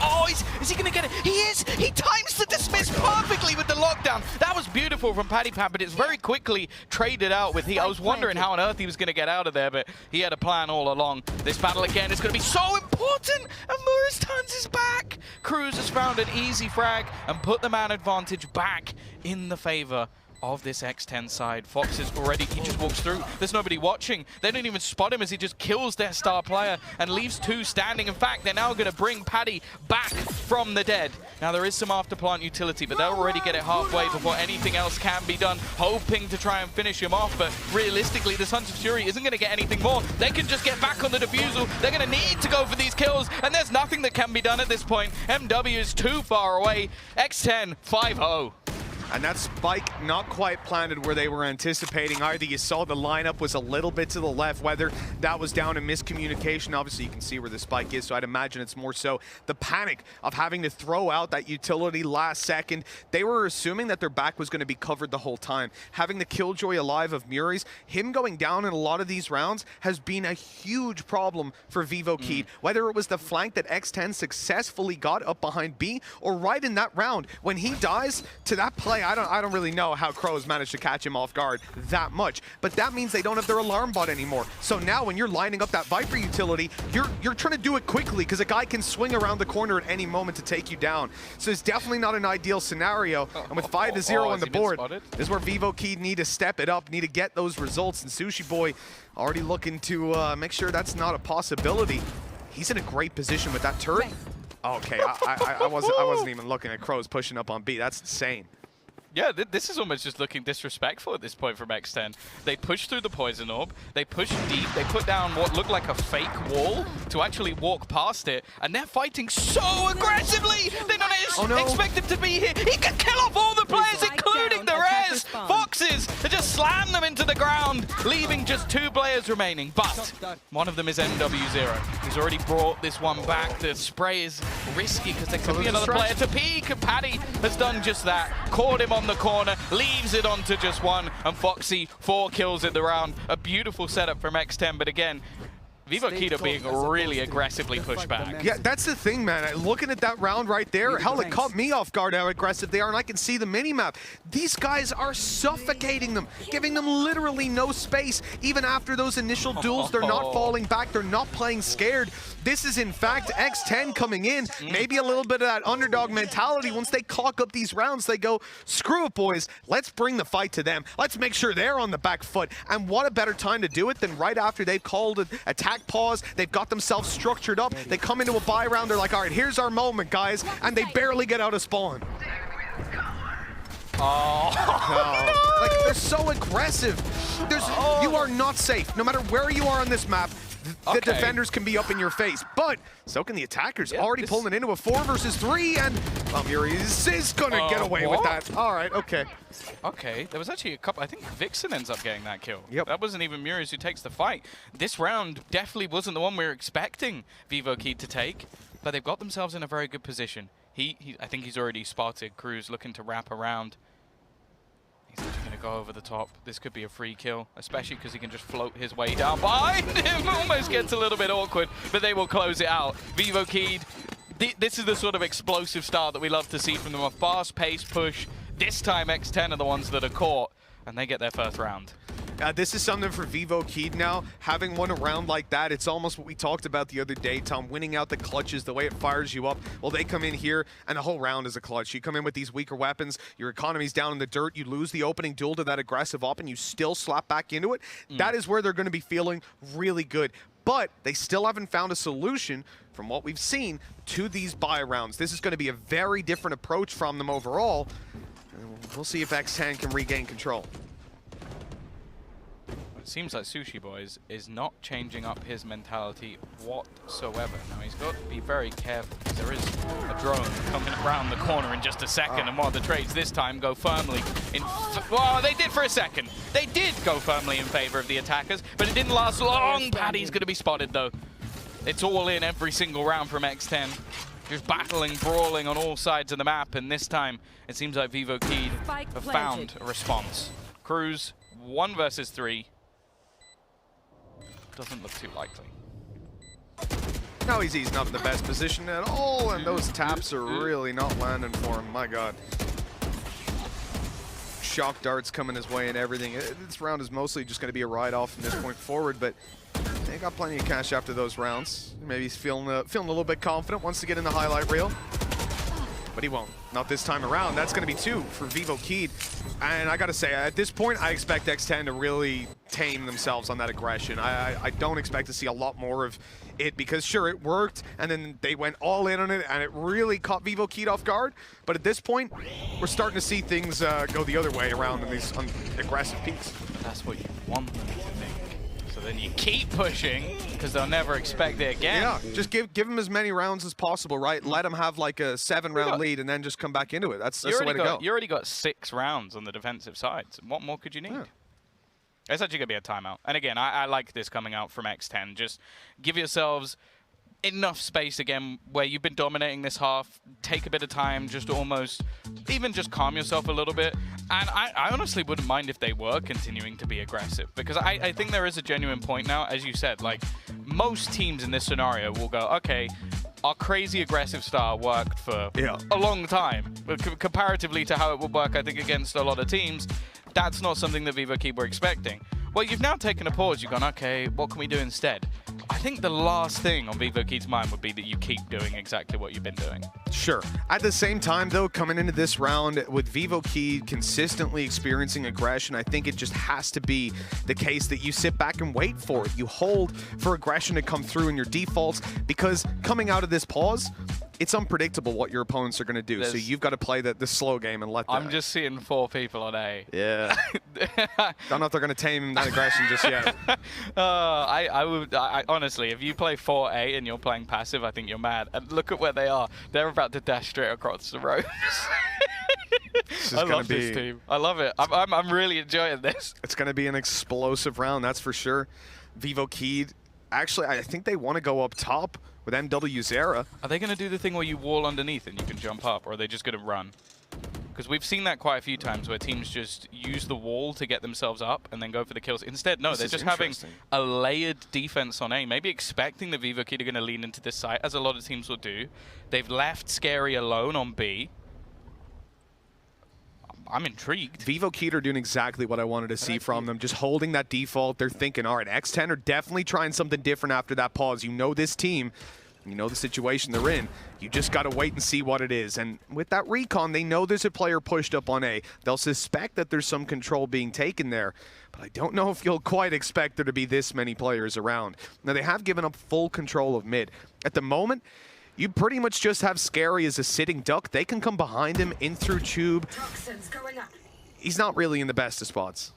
Oh, is he going to get it? He is! He times the dismiss perfectly with the lockdown. That was beautiful from Paddy Pat, but it's very quickly traded out with I was wondering how on earth he was going to get out of there, but he had a plan all along. This battle again is going to be so important, and Morris turns his back. Cruz has found an easy frag and put the man advantage back in the favor of this X10 side. Fox is already, he just walks through. There's nobody watching. They don't even spot him as he just kills their star player and leaves two standing. In fact, they're now going to bring Paddy back from the dead. Now, there is some afterplant utility, but they'll already get it halfway before anything else can be done, hoping to try and finish him off. But realistically, the Sons of Fury isn't going to get anything more. They can just get back on the defusal. They're going to need to go for these kills, and there's nothing that can be done at this point. MW is too far away. X10, 5-0. And that spike not quite planted where they were anticipating either. You saw the lineup was a little bit to the left, whether that was down to miscommunication. Obviously, you can see where the spike is, so I'd imagine it's more so the panic of having to throw out that utility last second. They were assuming that their back was going to be covered the whole time. Having the Killjoy alive of Muri's, him going down in a lot of these rounds has been a huge problem for Vivo Kid. Whether it was the flank that X10 successfully got up behind B, or right in that round, when he dies to that play, I don't really know how Crows managed to catch him off guard that much, but that means they don't have their alarm bot anymore. So now when you're lining up that Viper utility, you're trying to do it quickly because a guy can swing around the corner at any moment to take you down. So it's definitely not an ideal scenario. And with 5-0 on the board, this is where Vivo Kid need to step it up, need to get those results. And Sushi Boy already looking to make sure that's not a possibility. He's in a great position with that turret. Okay, I wasn't even looking at Crows pushing up on B. That's insane. Yeah, this is almost just looking disrespectful at this point from X10. They push through the Poison Orb, they push deep, they put down what looked like a fake wall to actually walk past it, and they're fighting so aggressively! They don't expect him to be here! He can kill off all the players, including the res! Foxes to just slam them into the ground, leaving just 2 players remaining. But one of them is MW0. He's already brought this one back. The spray is risky because there could be another player to peek, and Paddy has done just that. Caught him on the corner, leaves it onto just one, and Foxy 4 kills in the round. A beautiful setup from X10, but again, Vivo Keto being really aggressively pushed back. Yeah, that's the thing, man. Looking at that round right there, hell, it caught me off guard how aggressive they are, and I can see the minimap. These guys are suffocating them, giving them literally no space. Even after those initial duels, they're not falling back. They're not playing scared. This is, in fact, X10 coming in. Maybe a little bit of that underdog mentality. Once they clock up these rounds, they go, screw it, boys. Let's bring the fight to them. Let's make sure they're on the back foot. And what a better time to do it than right after they've called an attack pause. They've got themselves structured up. They come into a buy round. They're like, all right, here's our moment, guys. And they barely get out of spawn. Oh. Like, they're so aggressive. You are not safe. No matter where you are on this map, the defenders can be up in your face, but so can the attackers. Already pulling it into a 4 versus 3, and Muriz is gonna get away with that. All right, okay. Okay, there was actually a couple. I think Vixen ends up getting that kill. Yep. That wasn't even Muriz who takes the fight. This round definitely wasn't the one we were expecting Vivo Keed to take, but they've got themselves in a very good position. I think he's already spotted Cruz looking to wrap around. He's actually going to go over the top. This could be a free kill, especially because he can just float his way down behind him. Almost gets a little bit awkward, but they will close it out. Vivo Keed, this is the sort of explosive start that we love to see from them. A fast-paced push. This time X10 are the ones that are caught, and they get their first round. This is something for Vivo Keed now. Having one around like that, it's almost what we talked about the other day, Tom. Winning out the clutches, the way it fires you up. Well, they come in here, and the whole round is a clutch. You come in with these weaker weapons, your economy's down in the dirt, you lose the opening duel to that aggressive op, and you still slap back into it. That is where they're going to be feeling really good. But they still haven't found a solution, from what we've seen, to these buy rounds. This is going to be a very different approach from them overall. We'll see if X10 can regain control. It seems like Sushi Boys is not changing up his mentality whatsoever. Now he's got to be very careful because there is a drone coming around the corner in just a second, and one of the trades this time go firmly in. Well, they did for a second. They did go firmly in favor of the attackers, but it didn't last long. Paddy's going to be spotted though. It's all in every single round from X10. Just battling, brawling on all sides of the map, and this time it seems like Vivo Keed have found a response. Cruz, 1 versus 3. Doesn't look too likely. No, he's not in the best position at all, and those taps are really not landing for him. My God. Shock darts coming his way and everything. This round is mostly just going to be a ride-off from this point forward, but they got plenty of cash after those rounds. Maybe he's feeling a little bit confident, wants to get in the highlight reel. But he won't. Not this time around. That's going to be 2 for Vivo Keed. And I got to say, at this point, I expect X10 to really tame themselves on that aggression. I don't expect to see a lot more of it because, sure, it worked, and then they went all in on it, and it really caught Vivo Keed off guard. But at this point, we're starting to see things go the other way around in these aggressive peaks. That's what you want them to think. So then you keep pushing because they'll never expect it again. Yeah, just give them as many rounds as possible, right? Let them have like a 7-round lead and then just come back into it. That's the way to go. You already got 6 rounds on the defensive side. So what more could you need? Yeah. It's actually going to be a timeout. And again, I like this coming out from X10. Just give yourselves enough space again where you've been dominating this half. Take a bit of time, just almost even just calm yourself a little bit. And I honestly wouldn't mind if they were continuing to be aggressive, because I think there is a genuine point now, as you said, like most teams in this scenario will go, okay, our crazy aggressive style worked for a long time, but comparatively to how it would work, I think, against a lot of teams, that's not something that Vivo Keed were expecting. Well, you've now taken a pause. You've gone, okay, what can we do instead? I think the last thing on Vivo Keed's mind would be that you keep doing exactly what you've been doing. Sure. At the same time, though, coming into this round with Vivo Keed consistently experiencing aggression, I think it just has to be the case that you sit back and wait for it. You hold for aggression to come through in your defaults, because coming out of this pause, it's unpredictable what your opponents are going to do. So you've got to play the slow game and let that. I'm just seeing 4 people on A. Yeah. Don't know if they're going to tame that aggression just yet. I honestly, if you play 4A and you're playing passive, I think you're mad. And look at where they are. They're about to dash straight across the ropes. I love this team. I love it. I'm really enjoying this. It's going to be an explosive round, that's for sure. Vivo Keed, actually, I think they want to go up top with MW Zera. Are they going to do the thing where you wall underneath and you can jump up, or are they just going to run? Because we've seen that quite a few times where teams just use the wall to get themselves up and then go for the kills. Instead, no, they're just having a layered defense on A, maybe expecting the Vivo Kid are going to lean into this site, as a lot of teams will do. They've left Scary alone on B. I'm intrigued. Vivo Kid are doing exactly what I wanted to see from them, just holding that default. They're thinking, all right, X10 are definitely trying something different after that pause. You know this team. You know the situation they're in. You just got to wait and see what it is. And with that recon, they know there's a player pushed up on A. They'll suspect that there's some control being taken there. But I don't know if you'll quite expect there to be this many players around. Now, they have given up full control of mid. At the moment, you pretty much just have Scary as a sitting duck. They can come behind him in through tube. He's not really in the best of spots.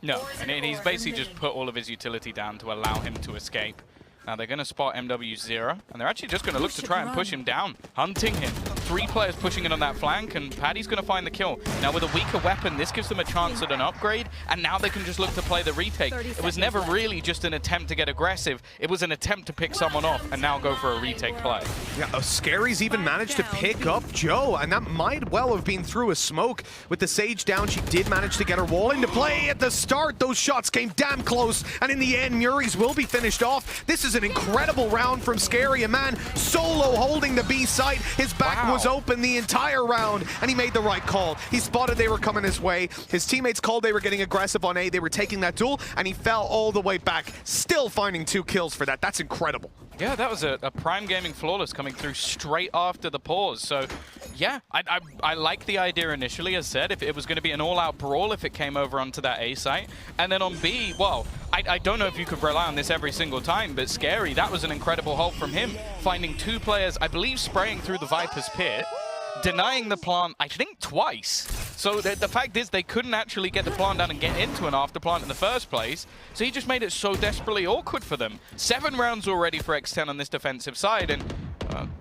No, and he's basically just put all of his utility down to allow him to escape. Now they're going to spot MW0, and they're actually just going to look to try and push him down, hunting him. 3 players pushing in on that flank, and Paddy's going to find the kill. Now with a weaker weapon, this gives them a chance at an upgrade, and now they can just look to play the retake. It was never really just an attempt to get aggressive. It was an attempt to pick someone off, and now go for a retake play. Yeah, Scary's even managed to pick up Joe, and that might well have been through a smoke. With the Sage down, she did manage to get her wall into play at the start. Those shots came damn close, and in the end, Muri's will be finished off. This is an incredible round from Scary, a man solo holding the B site. His back was open the entire round, and he made the right call. He spotted they were coming his way. His teammates called they were getting aggressive on A. They were taking that duel, and he fell all the way back, still finding 2 kills for that. That's incredible. Yeah, that was a Prime Gaming Flawless coming through straight after the pause. So, yeah, I like the idea initially, as said, if it was going to be an all-out brawl if it came over onto that A site. And then on B, well, I don't know if you could rely on this every single time, but Scary, that was an incredible hold from him, finding 2 players, I believe, spraying through the Viper's pit, denying the plant, I think, twice. So the fact is they couldn't actually get the plant down and get into an after plant in the first place. So he just made it so desperately awkward for them. 7 rounds already for X10 on this defensive side, and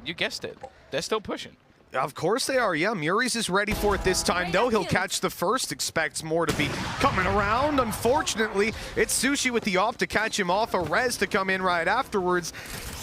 you guessed it, they're still pushing. Of course they are, yeah. Muri's is ready for it this time, though. He'll catch the first, expects more to be coming around. Unfortunately, it's Sushi with the off to catch him off, a res to come in right afterwards.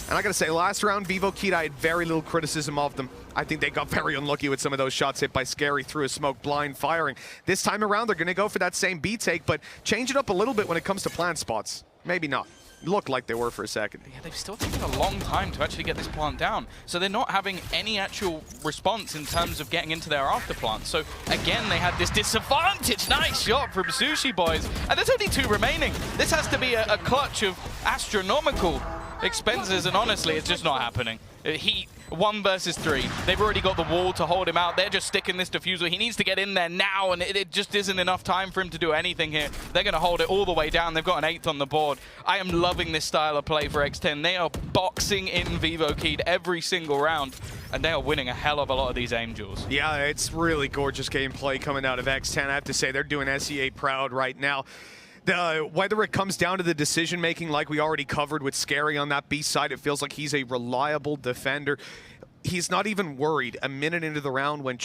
And I gotta say, last round, Vivo Kid, I had very little criticism of them. I think they got very unlucky with some of those shots hit by Scary through a smoke, blind firing. This time around, they're gonna go for that same B take, but change it up a little bit when it comes to plant spots. Maybe not. Looked like they were for a second. Yeah, they've still taken a long time to actually get this plant down. So they're not having any actual response in terms of getting into their after plant. So again, they had this disadvantage. Nice shot from Sushi Boys. And there's only 2 remaining. This has to be a clutch of astronomical expenses, and honestly, it's just not happening. Heat, 1 versus 3. They've already got the wall to hold him out. They're just sticking this diffuser. He needs to get in there now, and it just isn't enough time for him to do anything here. They're going to hold it all the way down. They've got an 8th on the board. I am loving this style of play for X10. They are boxing in Vivo Kid every single round, and they are winning a hell of a lot of these aim duels. Yeah, it's really gorgeous gameplay coming out of X10. I have to say, they're doing SEA proud right now. Whether it comes down to the decision-making like we already covered with Scary on that B side, it feels like he's a reliable defender. He's not even worried a minute into the round when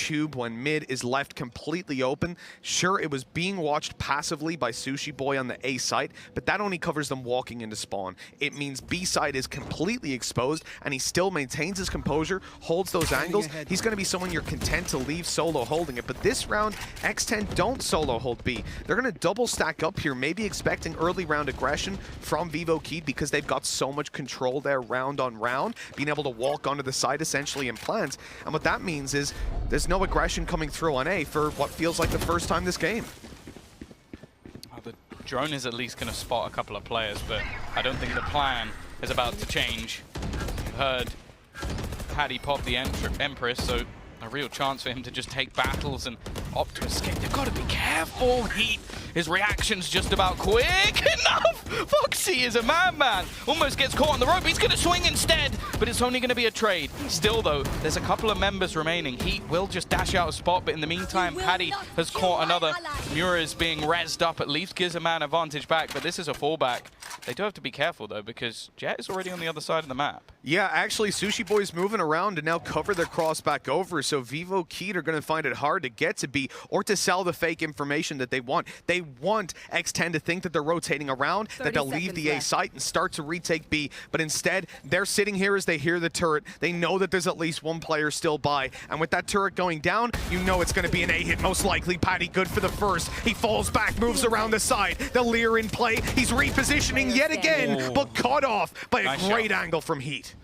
mid is left completely open. Sure, it was being watched passively by Sushi Boy on the A side, but that only covers them walking into spawn. It means B side is completely exposed, and he still maintains his composure, holds those angles. He's going to be someone you're content to leave solo holding it. But this round, X10 don't solo hold B. They're going to double stack up here, maybe expecting early round aggression from Vivo Kid because they've got so much control there round on round, being able to walk onto the side essentially in plans. And what that means is there's no aggression coming through on A for what feels like the first time this game. Well, the drone is at least going to spot a couple of players, but I don't think the plan is about to change. You heard Paddy pop the Empress, so a real chance for him to just take battles and opt to escape. They've got to be careful. His reaction's just about quick enough. Foxy is a madman. Almost gets caught on the rope. He's going to swing instead, but it's only going to be a trade. Still, though, there's a couple of members remaining. He will just dash out a spot, but in the meantime, Paddy has caught another. Mura is being rezzed up. At least gives a man advantage back, but this is a fallback. They do have to be careful, though, because Jet is already on the other side of the map. Yeah, actually, Sushi Boy's moving around to now cover their cross back over, so Vivo Kid are going to find it hard to get to B or to sell the fake information that they want. They want X10 to think that they're rotating around, that they'll leave the A site and start to retake B. But instead, they're sitting here as they hear the turret. They know that there's at least one player still by. And with that turret going down, you know it's going to be an A hit most likely. Patty good for the first. He falls back, moves around the side. The Lear in play. He's repositioning yet again, but cut off by a great angle from Heat.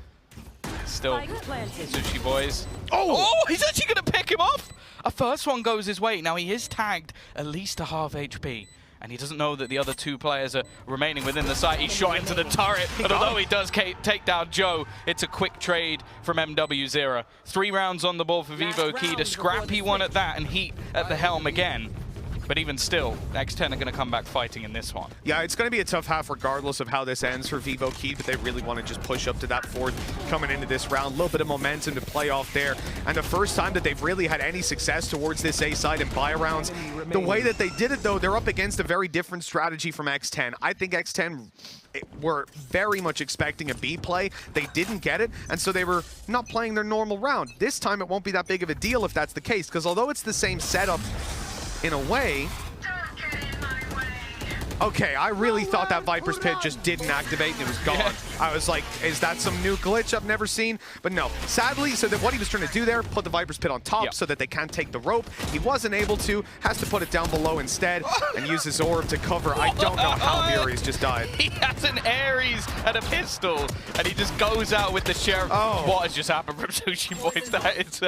Still, Sushi Boys. Oh, he's actually going to pick him off. A first one goes his way. Now, he is tagged at least a half HP. And he doesn't know that the other two players are remaining within the site. He's shot into the turret, and although he does take down Joe, it's a quick trade from MW0. 3 rounds on the ball for Vivo Kid, a scrappy one at that, and Heat at the helm again. But even still, X10 are going to come back fighting in this one. Yeah, it's going to be a tough half regardless of how this ends for Vivo Kid, but they really want to just push up to that fourth coming into this round. A little bit of momentum to play off there. And the first time that they've really had any success towards this A side in buy rounds. The way that they did it, though, they're up against a very different strategy from X10. I think X10 were very much expecting a B play. They didn't get it, and so they were not playing their normal round. This time, it won't be that big of a deal if that's the case, because although it's the same setup, in a way. Okay, I really thought that Viper's Pit just didn't activate and it was gone. I was like, is that some new glitch I've never seen? But no, sadly, so that what he was trying to do there, put the Viper's Pit on top so that they can't take the rope. He wasn't able to, has to put it down below instead and use his orb to cover. I don't know how the Ares just died. He has an Ares and a pistol, and he just goes out with the Sheriff. What has just happened from Sushi Boys? That is,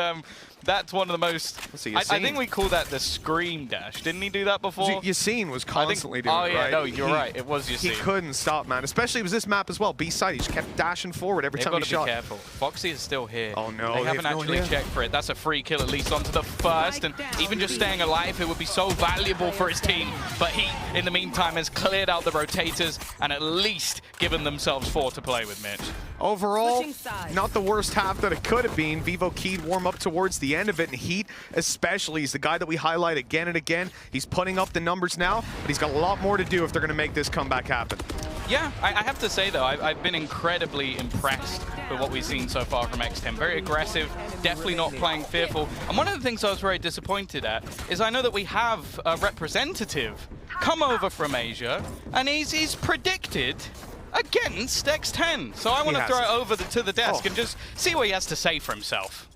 that's one of the most. I think we call that the scream dash. Didn't he do that before? Yassine was constantly doing it, right? No, you're right. It was Yassine. He couldn't stop, man. Especially with this map as well. B side, he just kept dashing forward every time he shot. Be careful. Foxy is still here. Oh no, they haven't actually checked for it. That's a free kill at least onto the first, and even just staying alive, it would be so valuable for his team. But he, in the meantime, has cleared out the rotators and at least given themselves 4 to play with, Mitch. Overall, not the worst half that it could have been. Vivo Kid warm up towards the end of it, and Heat especially. He's the guy that we highlight again and again. He's putting up the numbers now, but he's got a lot more to do if they're going to make this comeback happen. Yeah, I have to say, though, I've been incredibly impressed with what we've seen so far from X10. Very aggressive, definitely not playing fearful. And one of the things I was very disappointed at is I know that we have a representative come over from Asia, and he's predicted against X10. So I want to throw it over to the desk and just see what he has to say for himself.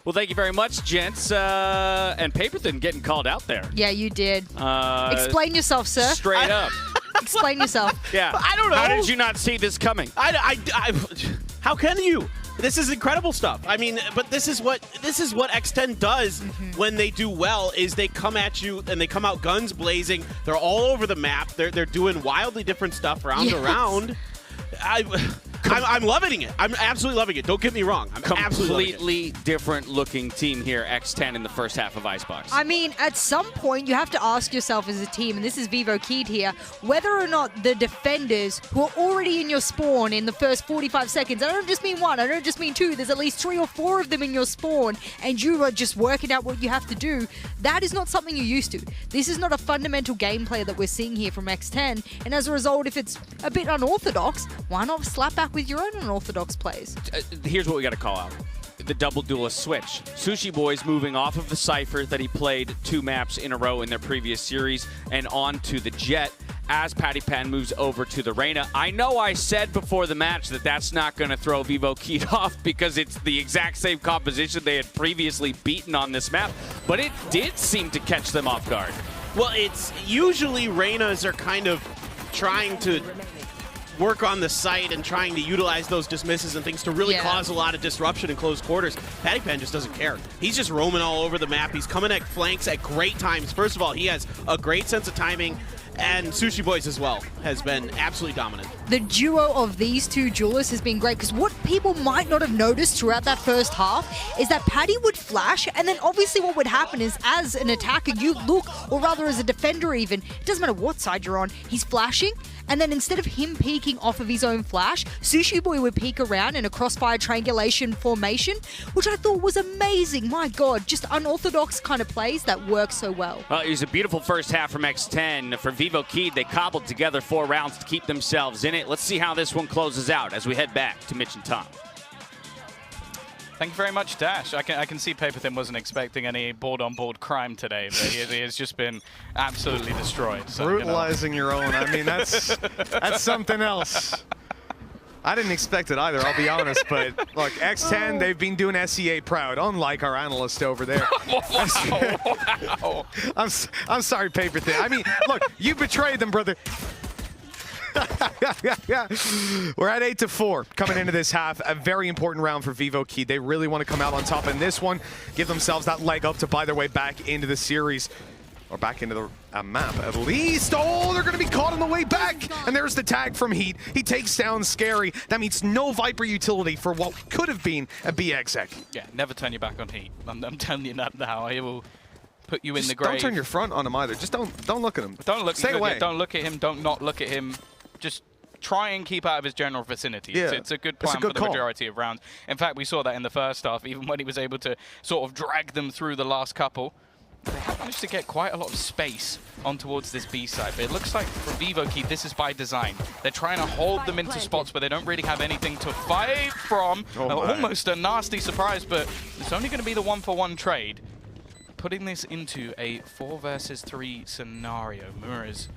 Well, thank you very much, gents. And Paperthin getting called out there. Yeah, you did. Explain yourself, sir. Straight up. Explain yourself. Yeah. I don't know. How did you not see this coming? How can you? This is incredible stuff. I mean, but this is what X10 does when they do well, is they come at you and they come out guns blazing. They're all over the map. They're doing wildly different stuff round to round. I'm loving it. I'm absolutely loving it. Don't get me wrong. I'm completely different looking team here, X10 in the first half of Icebox. I mean, at some point, you have to ask yourself as a team, and this is Vivo Kid here, whether or not the defenders who are already in your spawn in the first 45 seconds, I don't just mean 1, I don't just mean 2, there's at least 3 or 4 of them in your spawn, and you are just working out what you have to do. That is not something you're used to. This is not a fundamental gameplay that we're seeing here from X10, and as a result, if it's a bit unorthodox, why not slap back with your own unorthodox plays? Here's what we got to call out. The double duelist switch. Sushi Boys moving off of the Cypher that he played 2 maps in a row in their previous series and on to the Jet as Patty Pan moves over to the Reyna. I know I said before the match that that's not going to throw Vivo Kid off because it's the exact same composition they had previously beaten on this map, but it did seem to catch them off guard. Well, it's usually Reynas are kind of trying to work on the site and trying to utilize those dismisses and things to really cause a lot of disruption in close quarters. Patty Pan just doesn't care. He's just roaming all over the map. He's coming at flanks at great times. First of all, he has a great sense of timing, and Sushi Boys as well has been absolutely dominant. The duo of these two duelists has been great, because what people might not have noticed throughout that first half is that Patty would flash, and then obviously what would happen is as an attacker, you look, or rather as a defender even, it doesn't matter what side you're on, he's flashing, and then instead of him peeking off of his own flash, Sushi Boy would peek around in a crossfire triangulation formation, which I thought was amazing. My God, just unorthodox kind of plays that work so well. Well, it was a beautiful first half from X10. For Vivo Kid, they cobbled together 4 rounds to keep themselves in it. Let's see how this one closes out as we head back to Mitch and Tom. Thank you very much, Dash. I can see Paper Thin wasn't expecting any board-on-board crime today, but he has just been absolutely destroyed. So, Brutalizing your own. I mean, that's something else. I didn't expect it either, I'll be honest, but look, X10, they've been doing SEA proud, unlike our analyst over there. Wow. I'm sorry, Paper Thin. I mean, look, you betrayed them, brother. We're at 8-4 coming into this half. A very important round for Vivo Key. They really want to come out on top in this one, give themselves that leg up to buy their way back into the series. Or back into the map, at least. Oh, they're going to be caught on the way back. And there's the tag from Heat. He takes down Scary. That means no Viper utility for what could have been a BXX. Yeah, never turn your back on Heat. I'm telling you that now. I will put you in the grave. Don't turn your front on him either. Just don't look at him. Don't look. Stay away. Don't look at him. Don't not look at him. Just try and keep out of his general vicinity. Yeah. It's a good plan for the majority of rounds. In fact, we saw that in the first half, even when he was able to sort of drag them through the last couple. They have managed to get quite a lot of space on towards this B side, but it looks like for Vivo Key, this is by design. They're trying to hold them into spots where they don't really have anything to fight from. Almost a nasty surprise, but it's only going to be the 1-for-1 trade. Putting this into a 4 versus 3 scenario. Mura's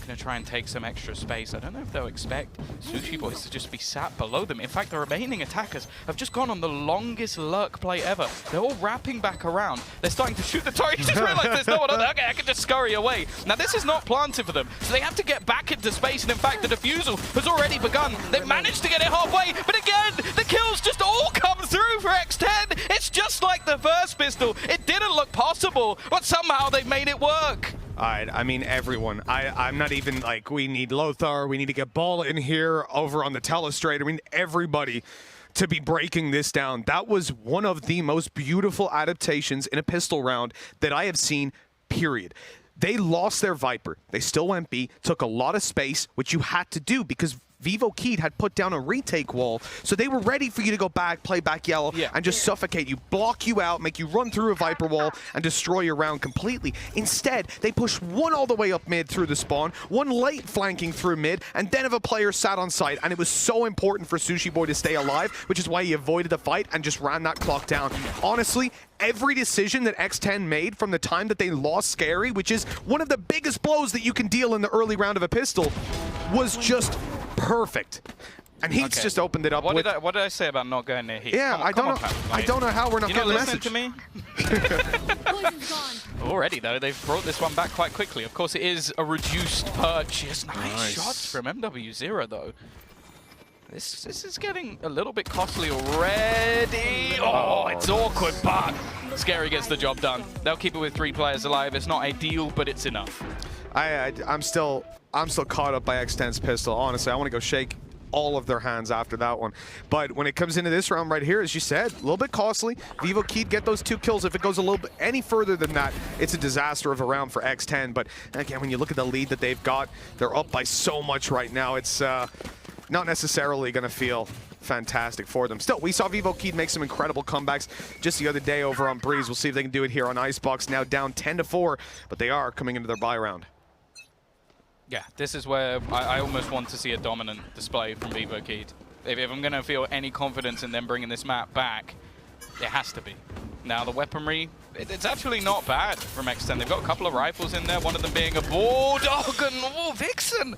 going to try and take some extra space. I don't know if they'll expect Sushi Boys to just be sat below them. In fact, the remaining attackers have just gone on the longest lurk play ever. They're all wrapping back around. They're starting to shoot the turret. You just realized there's no one on there. Okay, I can just scurry away. Now, this is not planted for them, so they have to get back into space, and in fact, the defusal has already begun. They've managed to get it halfway, but again, the kills just all come through for X10. It's just like the first pistol. It didn't look possible, but somehow they've made it work. All right, I mean, everyone. I'm not even like, we need Lothar, we need to get Ball in here over on the telestrator. I mean, everybody to be breaking this down. That was one of the most beautiful adaptations in a pistol round that I have seen, period. They lost their Viper. They still went B, took a lot of space, which you had to do because Vivo Key had put down a retake wall, so they were ready for you to go back, play back yellow, and just suffocate you, block you out, make you run through a Viper wall, and destroy your round completely. Instead, they pushed one all the way up mid through the spawn, one late flanking through mid, and then if a player sat on site, and it was so important for Sushi Boy to stay alive, which is why he avoided the fight and just ran that clock down. Honestly, every decision that X10 made from the time that they lost Scary, which is one of the biggest blows that you can deal in the early round of a pistol, was just perfect. And Heat's just opened it up. What did I say about not going near Heat? Yeah, I don't know how we're not getting the message. To me? Already, though, they've brought this one back quite quickly. Of course, it is a reduced purchase. Nice shots from MW0, though. This is getting a little bit costly already. Oh, it's awkward, but Scary gets the job done. They'll keep it with 3 players alive. It's not ideal, but it's enough. I'm still caught up by X10's pistol. Honestly, I want to go shake all of their hands after that one. But when it comes into this round right here, as you said, a little bit costly. Vivo Key get those 2 kills. If it goes a little bit any further than that, it's a disaster of a round for X10. But again, when you look at the lead that they've got, they're up by so much right now. It's not necessarily going to feel fantastic for them. Still, we saw Vivo Key make some incredible comebacks just the other day over on Breeze. We'll see if they can do it here on Icebox. Now down 10-4, but they are coming into their bye round. Yeah, this is where I almost want to see a dominant display from Vivo Key. If I'm going to feel any confidence in them bringing this map back, it has to be. Now, the weaponry, it's actually not bad from X10. They've got a couple of rifles in there, one of them being a Bulldog and Vixen.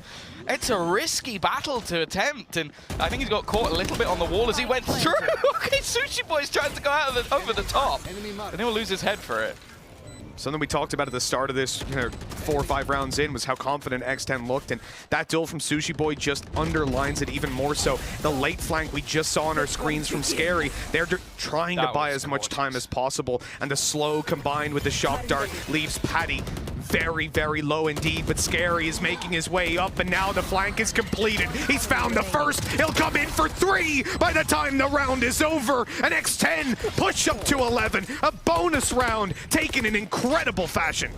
It's a risky battle to attempt, and I think he's got caught a little bit on the wall as he went through. Okay, Sushi Boy's trying to go out of over the top, and he'll lose his head for it. Something we talked about at the start of this 4 or 5 rounds in was how confident X10 looked, and that duel from Sushi Boy just underlines it even more so. The late flank we just saw on our screens from Scary, they're trying to buy as much time as possible, and the slow combined with the shock dart leaves Patty very, very low indeed, but Scary is making his way up, and now the flank is completed. He's found the first. He'll come in for 3 by the time the round is over, and X10 push up to 11. A bonus round taken in incredible fashion.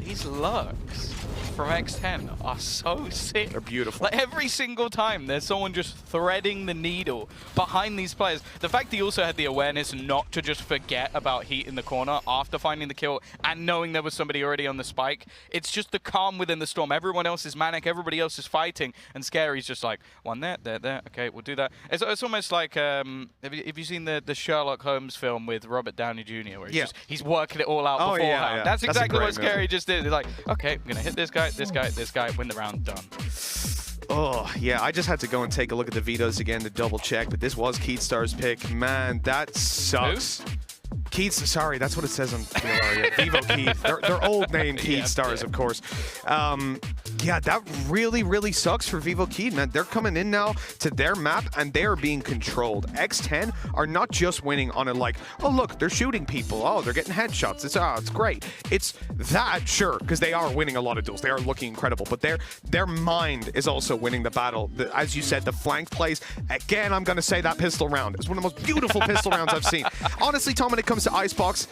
These lurks from X10 are so sick. They're beautiful. Like every single time there's someone just threading the needle behind these players. The fact that he also had the awareness not to just forget about Heat in the corner after finding the kill and knowing there was somebody already on the spike. It's just the calm within the storm. Everyone else is manic, everybody else is fighting, and Scary's just like, one there, okay, we'll do that. It's almost like, have you seen the Sherlock Holmes film with Robert Downey Jr. where he's working it all out beforehand? Yeah. That's exactly what Scary just did. He's like, okay, I'm gonna hit this guy, this guy, win the round, done. Oh, yeah, I just had to go and take a look at the vetoes again to double check, but this was Keatstar's pick. Man, that sucks. Who? Keats, sorry, that's what it says on Vivo Keith. They're old name Keatstars, of course. Yeah, that really sucks for Vivo Keith, man. They're coming in now to their map, and they are being controlled. X10 are not just winning on a like, oh, look, they're shooting people. Oh, they're getting headshots. It's great. It's that, sure, because they are winning a lot of duels. They are looking incredible, but their mind is also winning the battle. As you said, the flank plays. Again, I'm going to say that pistol round is one of the most beautiful pistol rounds I've seen. Honestly, Tom, when it comes to Icebox,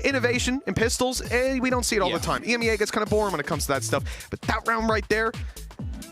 innovation in pistols, we don't see it all the time. EMEA gets kind of boring when it comes to that stuff, but that round right there,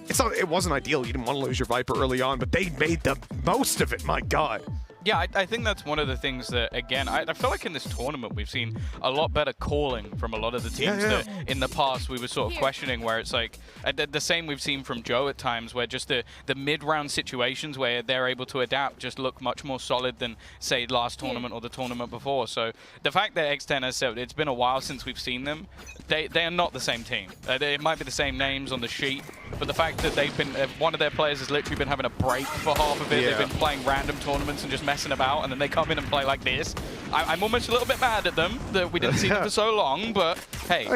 it wasn't ideal. You didn't want to lose your Viper early on, but they made the most of it. My God. Yeah, I think that's one of the things that, again, I feel like in this tournament we've seen a lot better calling from a lot of the teams that in the past we were sort of questioning, where it's like the same we've seen from Joe at times, where just the mid-round situations where they're able to adapt just look much more solid than, say, last tournament or the tournament before. So the fact that X10 has said it's been a while since we've seen them, they are not the same team. It might be the same names on the sheet, but the fact that they've been, one of their players has literally been having a break for half of it. They've been playing random tournaments and just messing about, and then they come in and play like this. I'm almost a little bit mad at them that we didn't see them for so long, but hey,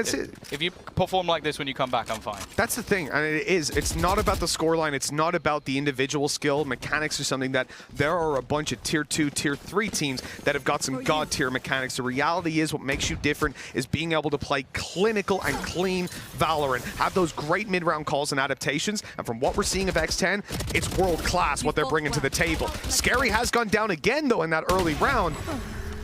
if you perform like this when you come back, I'm fine. That's the thing, and it's not about the scoreline, it's not about the individual skill. Mechanics are something that there are a bunch of tier 2, tier 3 teams that have got some god tier mechanics. The reality is what makes you different is being able to play clinical and clean Valorant, have those great mid-round calls and adaptations, and from what we're seeing of X10, it's world class what they're bringing to the table. Scary has gone down again though in that early round,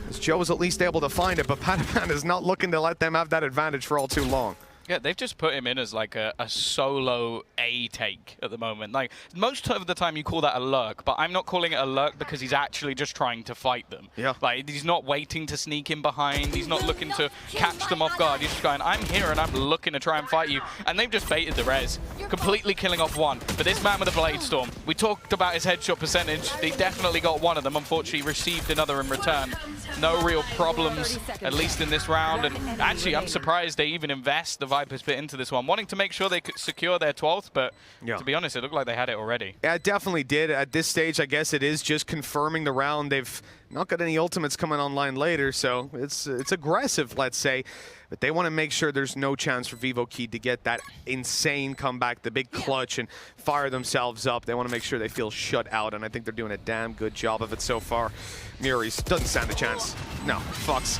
as Joe was at least able to find it, but Patapan is not looking to let them have that advantage for all too long. Yeah, they've just put him in as like a solo A take at the moment. Like, most of the time you call that a lurk, but I'm not calling it a lurk because he's actually just trying to fight them. Yeah. Like, he's not waiting to sneak in behind. He's not looking to catch them off guard. He's just going, I'm here and I'm looking to try and fight you. And they've just baited the res, completely killing off one. But this man with the Blade Storm, we talked about his headshot percentage. He definitely got one of them. Unfortunately, received another in return. No real problems, at least in this round. And actually, I'm surprised they even invest the Viper's bit into this one, wanting to make sure they could secure their 12th, but to be honest, it looked like they had it already. Yeah, it definitely did. At this stage, I guess it is just confirming the round. They've not got any ultimates coming online later, so it's aggressive, let's say. But they want to make sure there's no chance for Vivo Key to get that insane comeback, the big clutch, and fire themselves up. They want to make sure they feel shut out, and I think they're doing a damn good job of it so far. Muri's doesn't stand a chance. No, Fox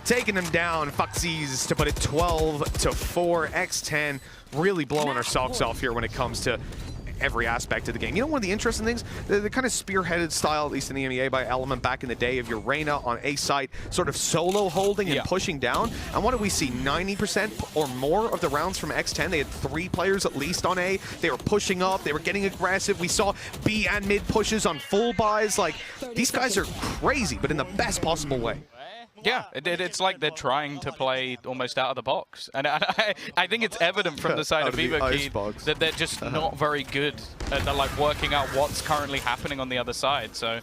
taking them down. Foxies to put it 12-4. X10 really blowing our socks off here when it comes to every aspect of the game. You know, one of the interesting things, the kind of spearheaded style, at least in the EMEA by Element back in the day, of your Reyna on A site, sort of solo holding and pushing down. And what did we see? 90% or more of the rounds from X10. They had 3 players at least on A. They were pushing up. They were getting aggressive. We saw B and mid pushes on full buys. Like, these guys are crazy, but in the best possible way. Yeah, it's like they're trying to play almost out of the box. And I think it's evident from the side of Vivo Key that they're just not very good at like working out what's currently happening on the other side. So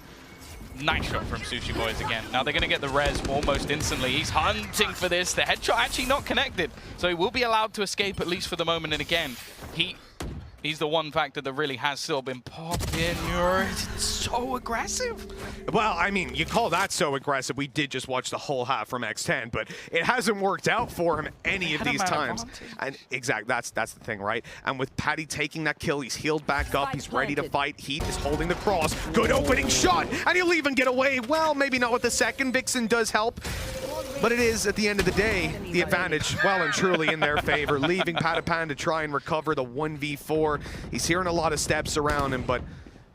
nice shot from Sushi Boys again. Now they're going to get the res almost instantly. He's hunting for this. The headshot actually not connected. So he will be allowed to escape at least for the moment. And again, he's the one factor that really has still been popping. It's so aggressive. Well, I mean, you call that so aggressive. We did just watch the whole half from X10, but it hasn't worked out for him any of these times. And exactly, that's the thing, right? And with Patty taking that kill, he's healed back up. He's ready to fight. Heat is holding the cross. Good opening shot, and he'll even get away. Well, maybe not with the second. Vixen does help. But it is, at the end of the day, the advantage well and truly in their favor, leaving Patapan to try and recover the 1v4. He's hearing a lot of steps around him, but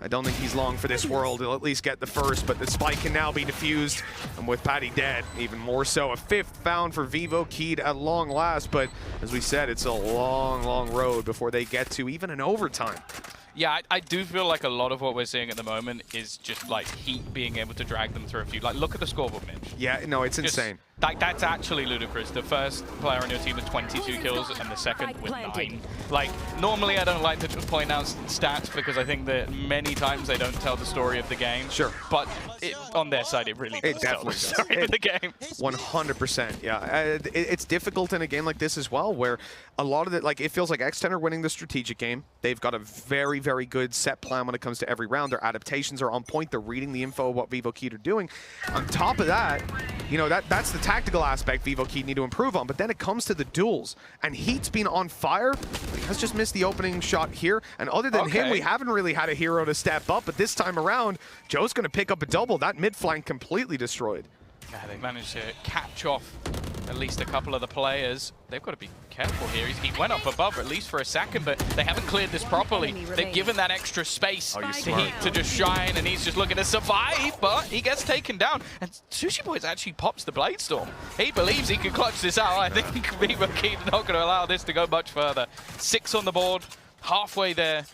I don't think he's long for this world. He'll at least get the first, but the spike can now be defused. And with Patty dead, even more so. A 5th found for Vivo Keyed at long last, but as we said, it's a long, long road before they get to even an overtime. Yeah, I do feel like a lot of what we're seeing at the moment is just like Heat being able to drag them through a few. Like, look at the scoreboard, Mitch. Yeah, no, it's Just, insane. Like, that's actually ludicrous. The first player on your team with 22 kills and the second with 9. Like, normally I don't like to just point out stats because I think that many times they don't tell the story of the game. Sure. But on their side, it really does tell the story of the game. 100%, yeah. It's difficult in a game like this as well, where a lot of it, like, it feels like X10 are winning the strategic game. They've got a very, very good set plan when it comes to every round. Their adaptations are on point. They're reading the info of what Vivo Keyed are doing. On top of that, you know, that's the tactical aspect Vivo Keyed need to improve on, but then it comes to the duels, and Heat's been on fire. He has just missed the opening shot here, and other than him, we haven't really had a hero to step up, but this time around, Joe's going to pick up a double. That mid flank completely destroyed. Yeah, they managed to catch off at least a couple of the players. They've got to be careful here. He went up above at least for a second, but they haven't cleared this properly. They've given that extra space to Heat to just shine, and he's just looking to survive, but he gets taken down. And Sushi Boys actually pops the Blade Storm. He believes he can clutch this out. I think Vivo Keyed are not going to allow this to go much further. 6 on the board, halfway there,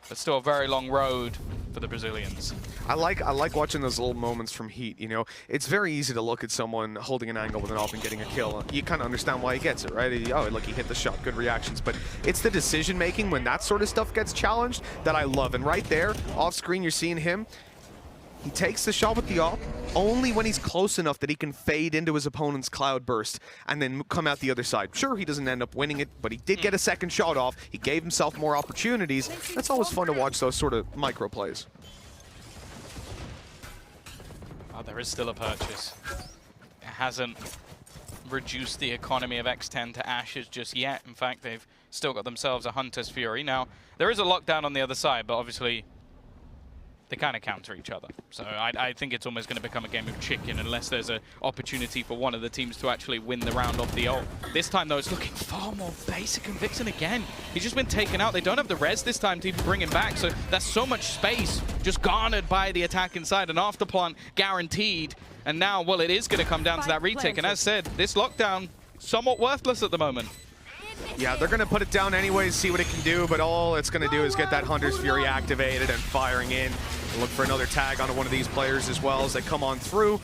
but still a very long road for the Brazilians. I like watching those little moments from Heat, you know. It's very easy to look at someone holding an angle with an AWP and getting a kill. You kind of understand why he gets it, right? Oh, look, he hit the shot, good reactions. But it's the decision-making when that sort of stuff gets challenged that I love. And right there, off-screen, you're seeing him. He takes the shot with the AWP only when he's close enough that he can fade into his opponent's cloud burst and then come out the other side. Sure, he doesn't end up winning it, but he did get a second shot off. He gave himself more opportunities. That's always fun to watch, those sort of micro plays. Oh, there is still a purchase. It hasn't reduced the economy of X10 to ashes just yet. In fact, they've still got themselves a Hunter's Fury. Now, there is a lockdown on the other side, but obviously they kind of counter each other. So I think it's almost going to become a game of chicken unless there's an opportunity for one of the teams to actually win the round off the ult. This time, though, it's looking far more basic, and Vixen again. He's just been taken out. They don't have the res this time to even bring him back, so that's so much space just garnered by the attack inside. An afterplant guaranteed. And now, well, it is going to come down to that retake. And as said, this lockdown, somewhat worthless at the moment. Yeah, they're going to put it down anyways, see what it can do, but all it's going to do is get that Hunter's Fury activated and firing in. Look for another tag onto one of these players as well as they come on through.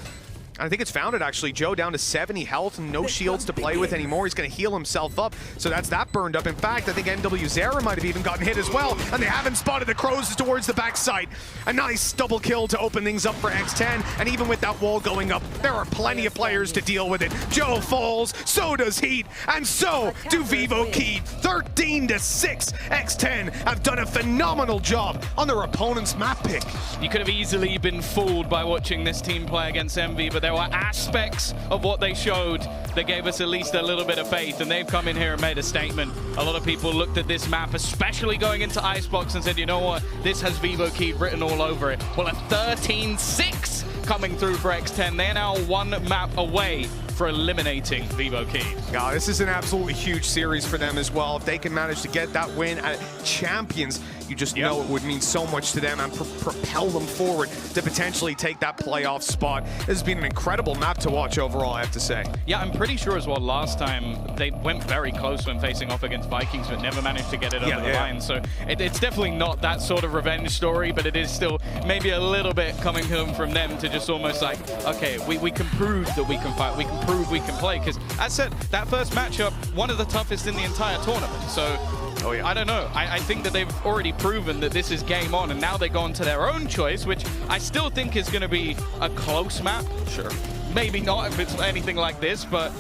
I think it's found it, actually. Joe down to 70 health and no shields to play with anymore. He's going to heal himself up, so that's that burned up. In fact, I think NW Zera might have even gotten hit as well, and they haven't spotted the Crows towards the backside. A nice double kill to open things up for X10, and even with that wall going up, there are plenty of players to deal with it. Joe falls, so does Heat, and so do Vivo Keyed. 13-6. X10 have done a phenomenal job on their opponent's map pick. You could have easily been fooled by watching this team play against Envy, but there were aspects of what they showed that gave us at least a little bit of faith, and they've come in here and made a statement. A lot of people looked at this map, especially going into Icebox, and said, you know what, this has Vivo Keyed written all over it. Well, a 13-6 coming through for X10. They're now one map away for eliminating Vivo Keyed. Yeah, this is an absolutely huge series for them as well. If they can manage to get that win at Champions, you just know it would mean so much to them and propel them forward to potentially take that playoff spot. This has been an incredible map to watch overall, I have to say. Yeah, I'm pretty sure as well last time they went very close when facing off against Vikings, but never managed to get it over the line. So it's definitely not that sort of revenge story, but it is still maybe a little bit coming home from them to just almost like, okay, we can prove that we can fight, we can prove we can play. Because as said, that first matchup, one of the toughest in the entire tournament. So I don't know. I think that they've already proven that this is game on, and now they go on to their own choice, which I still think is going to be a close map. Sure. Maybe not if it's anything like this, but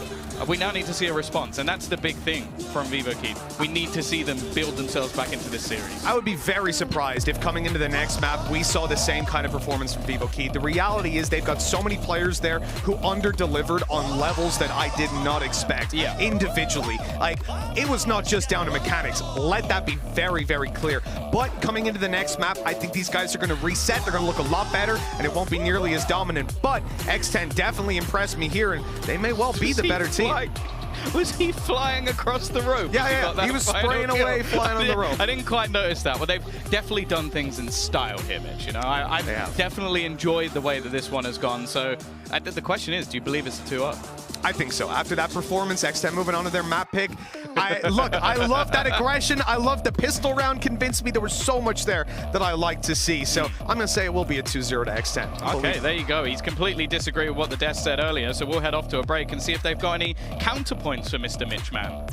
we now need to see a response, and that's the big thing from Vivo Keyed. We need to see them build themselves back into this series. I would be very surprised if coming into the next map, we saw the same kind of performance from Vivo Keyed. The reality is they've got so many players there who under-delivered on levels that I did not expect individually. Like, it was not just down to mechanics. Let that be very, very clear. But coming into the next map, I think these guys are going to reset. They're going to look a lot better, and it won't be nearly as dominant. But X10 definitely impressed me here, and they may well be the better team. Was he flying across the rope? Yeah, he was spraying away, flying on the rope. I didn't quite notice that. Well, they've definitely done things in style here, Mitch. You know, I've definitely enjoyed the way that this one has gone. So the question is, do you believe it's a 2-up? I think so. After that performance, X10 moving on to their map pick. Look, I love that aggression. I love the pistol round. Convinced me there was so much there that I like to see. So I'm going to say it will be a 2-0 to X10. Okay, there you go. He's completely disagreed with what the Death said earlier. So we'll head off to a break and see if they've got any counterpoints for Mr. Mitchman.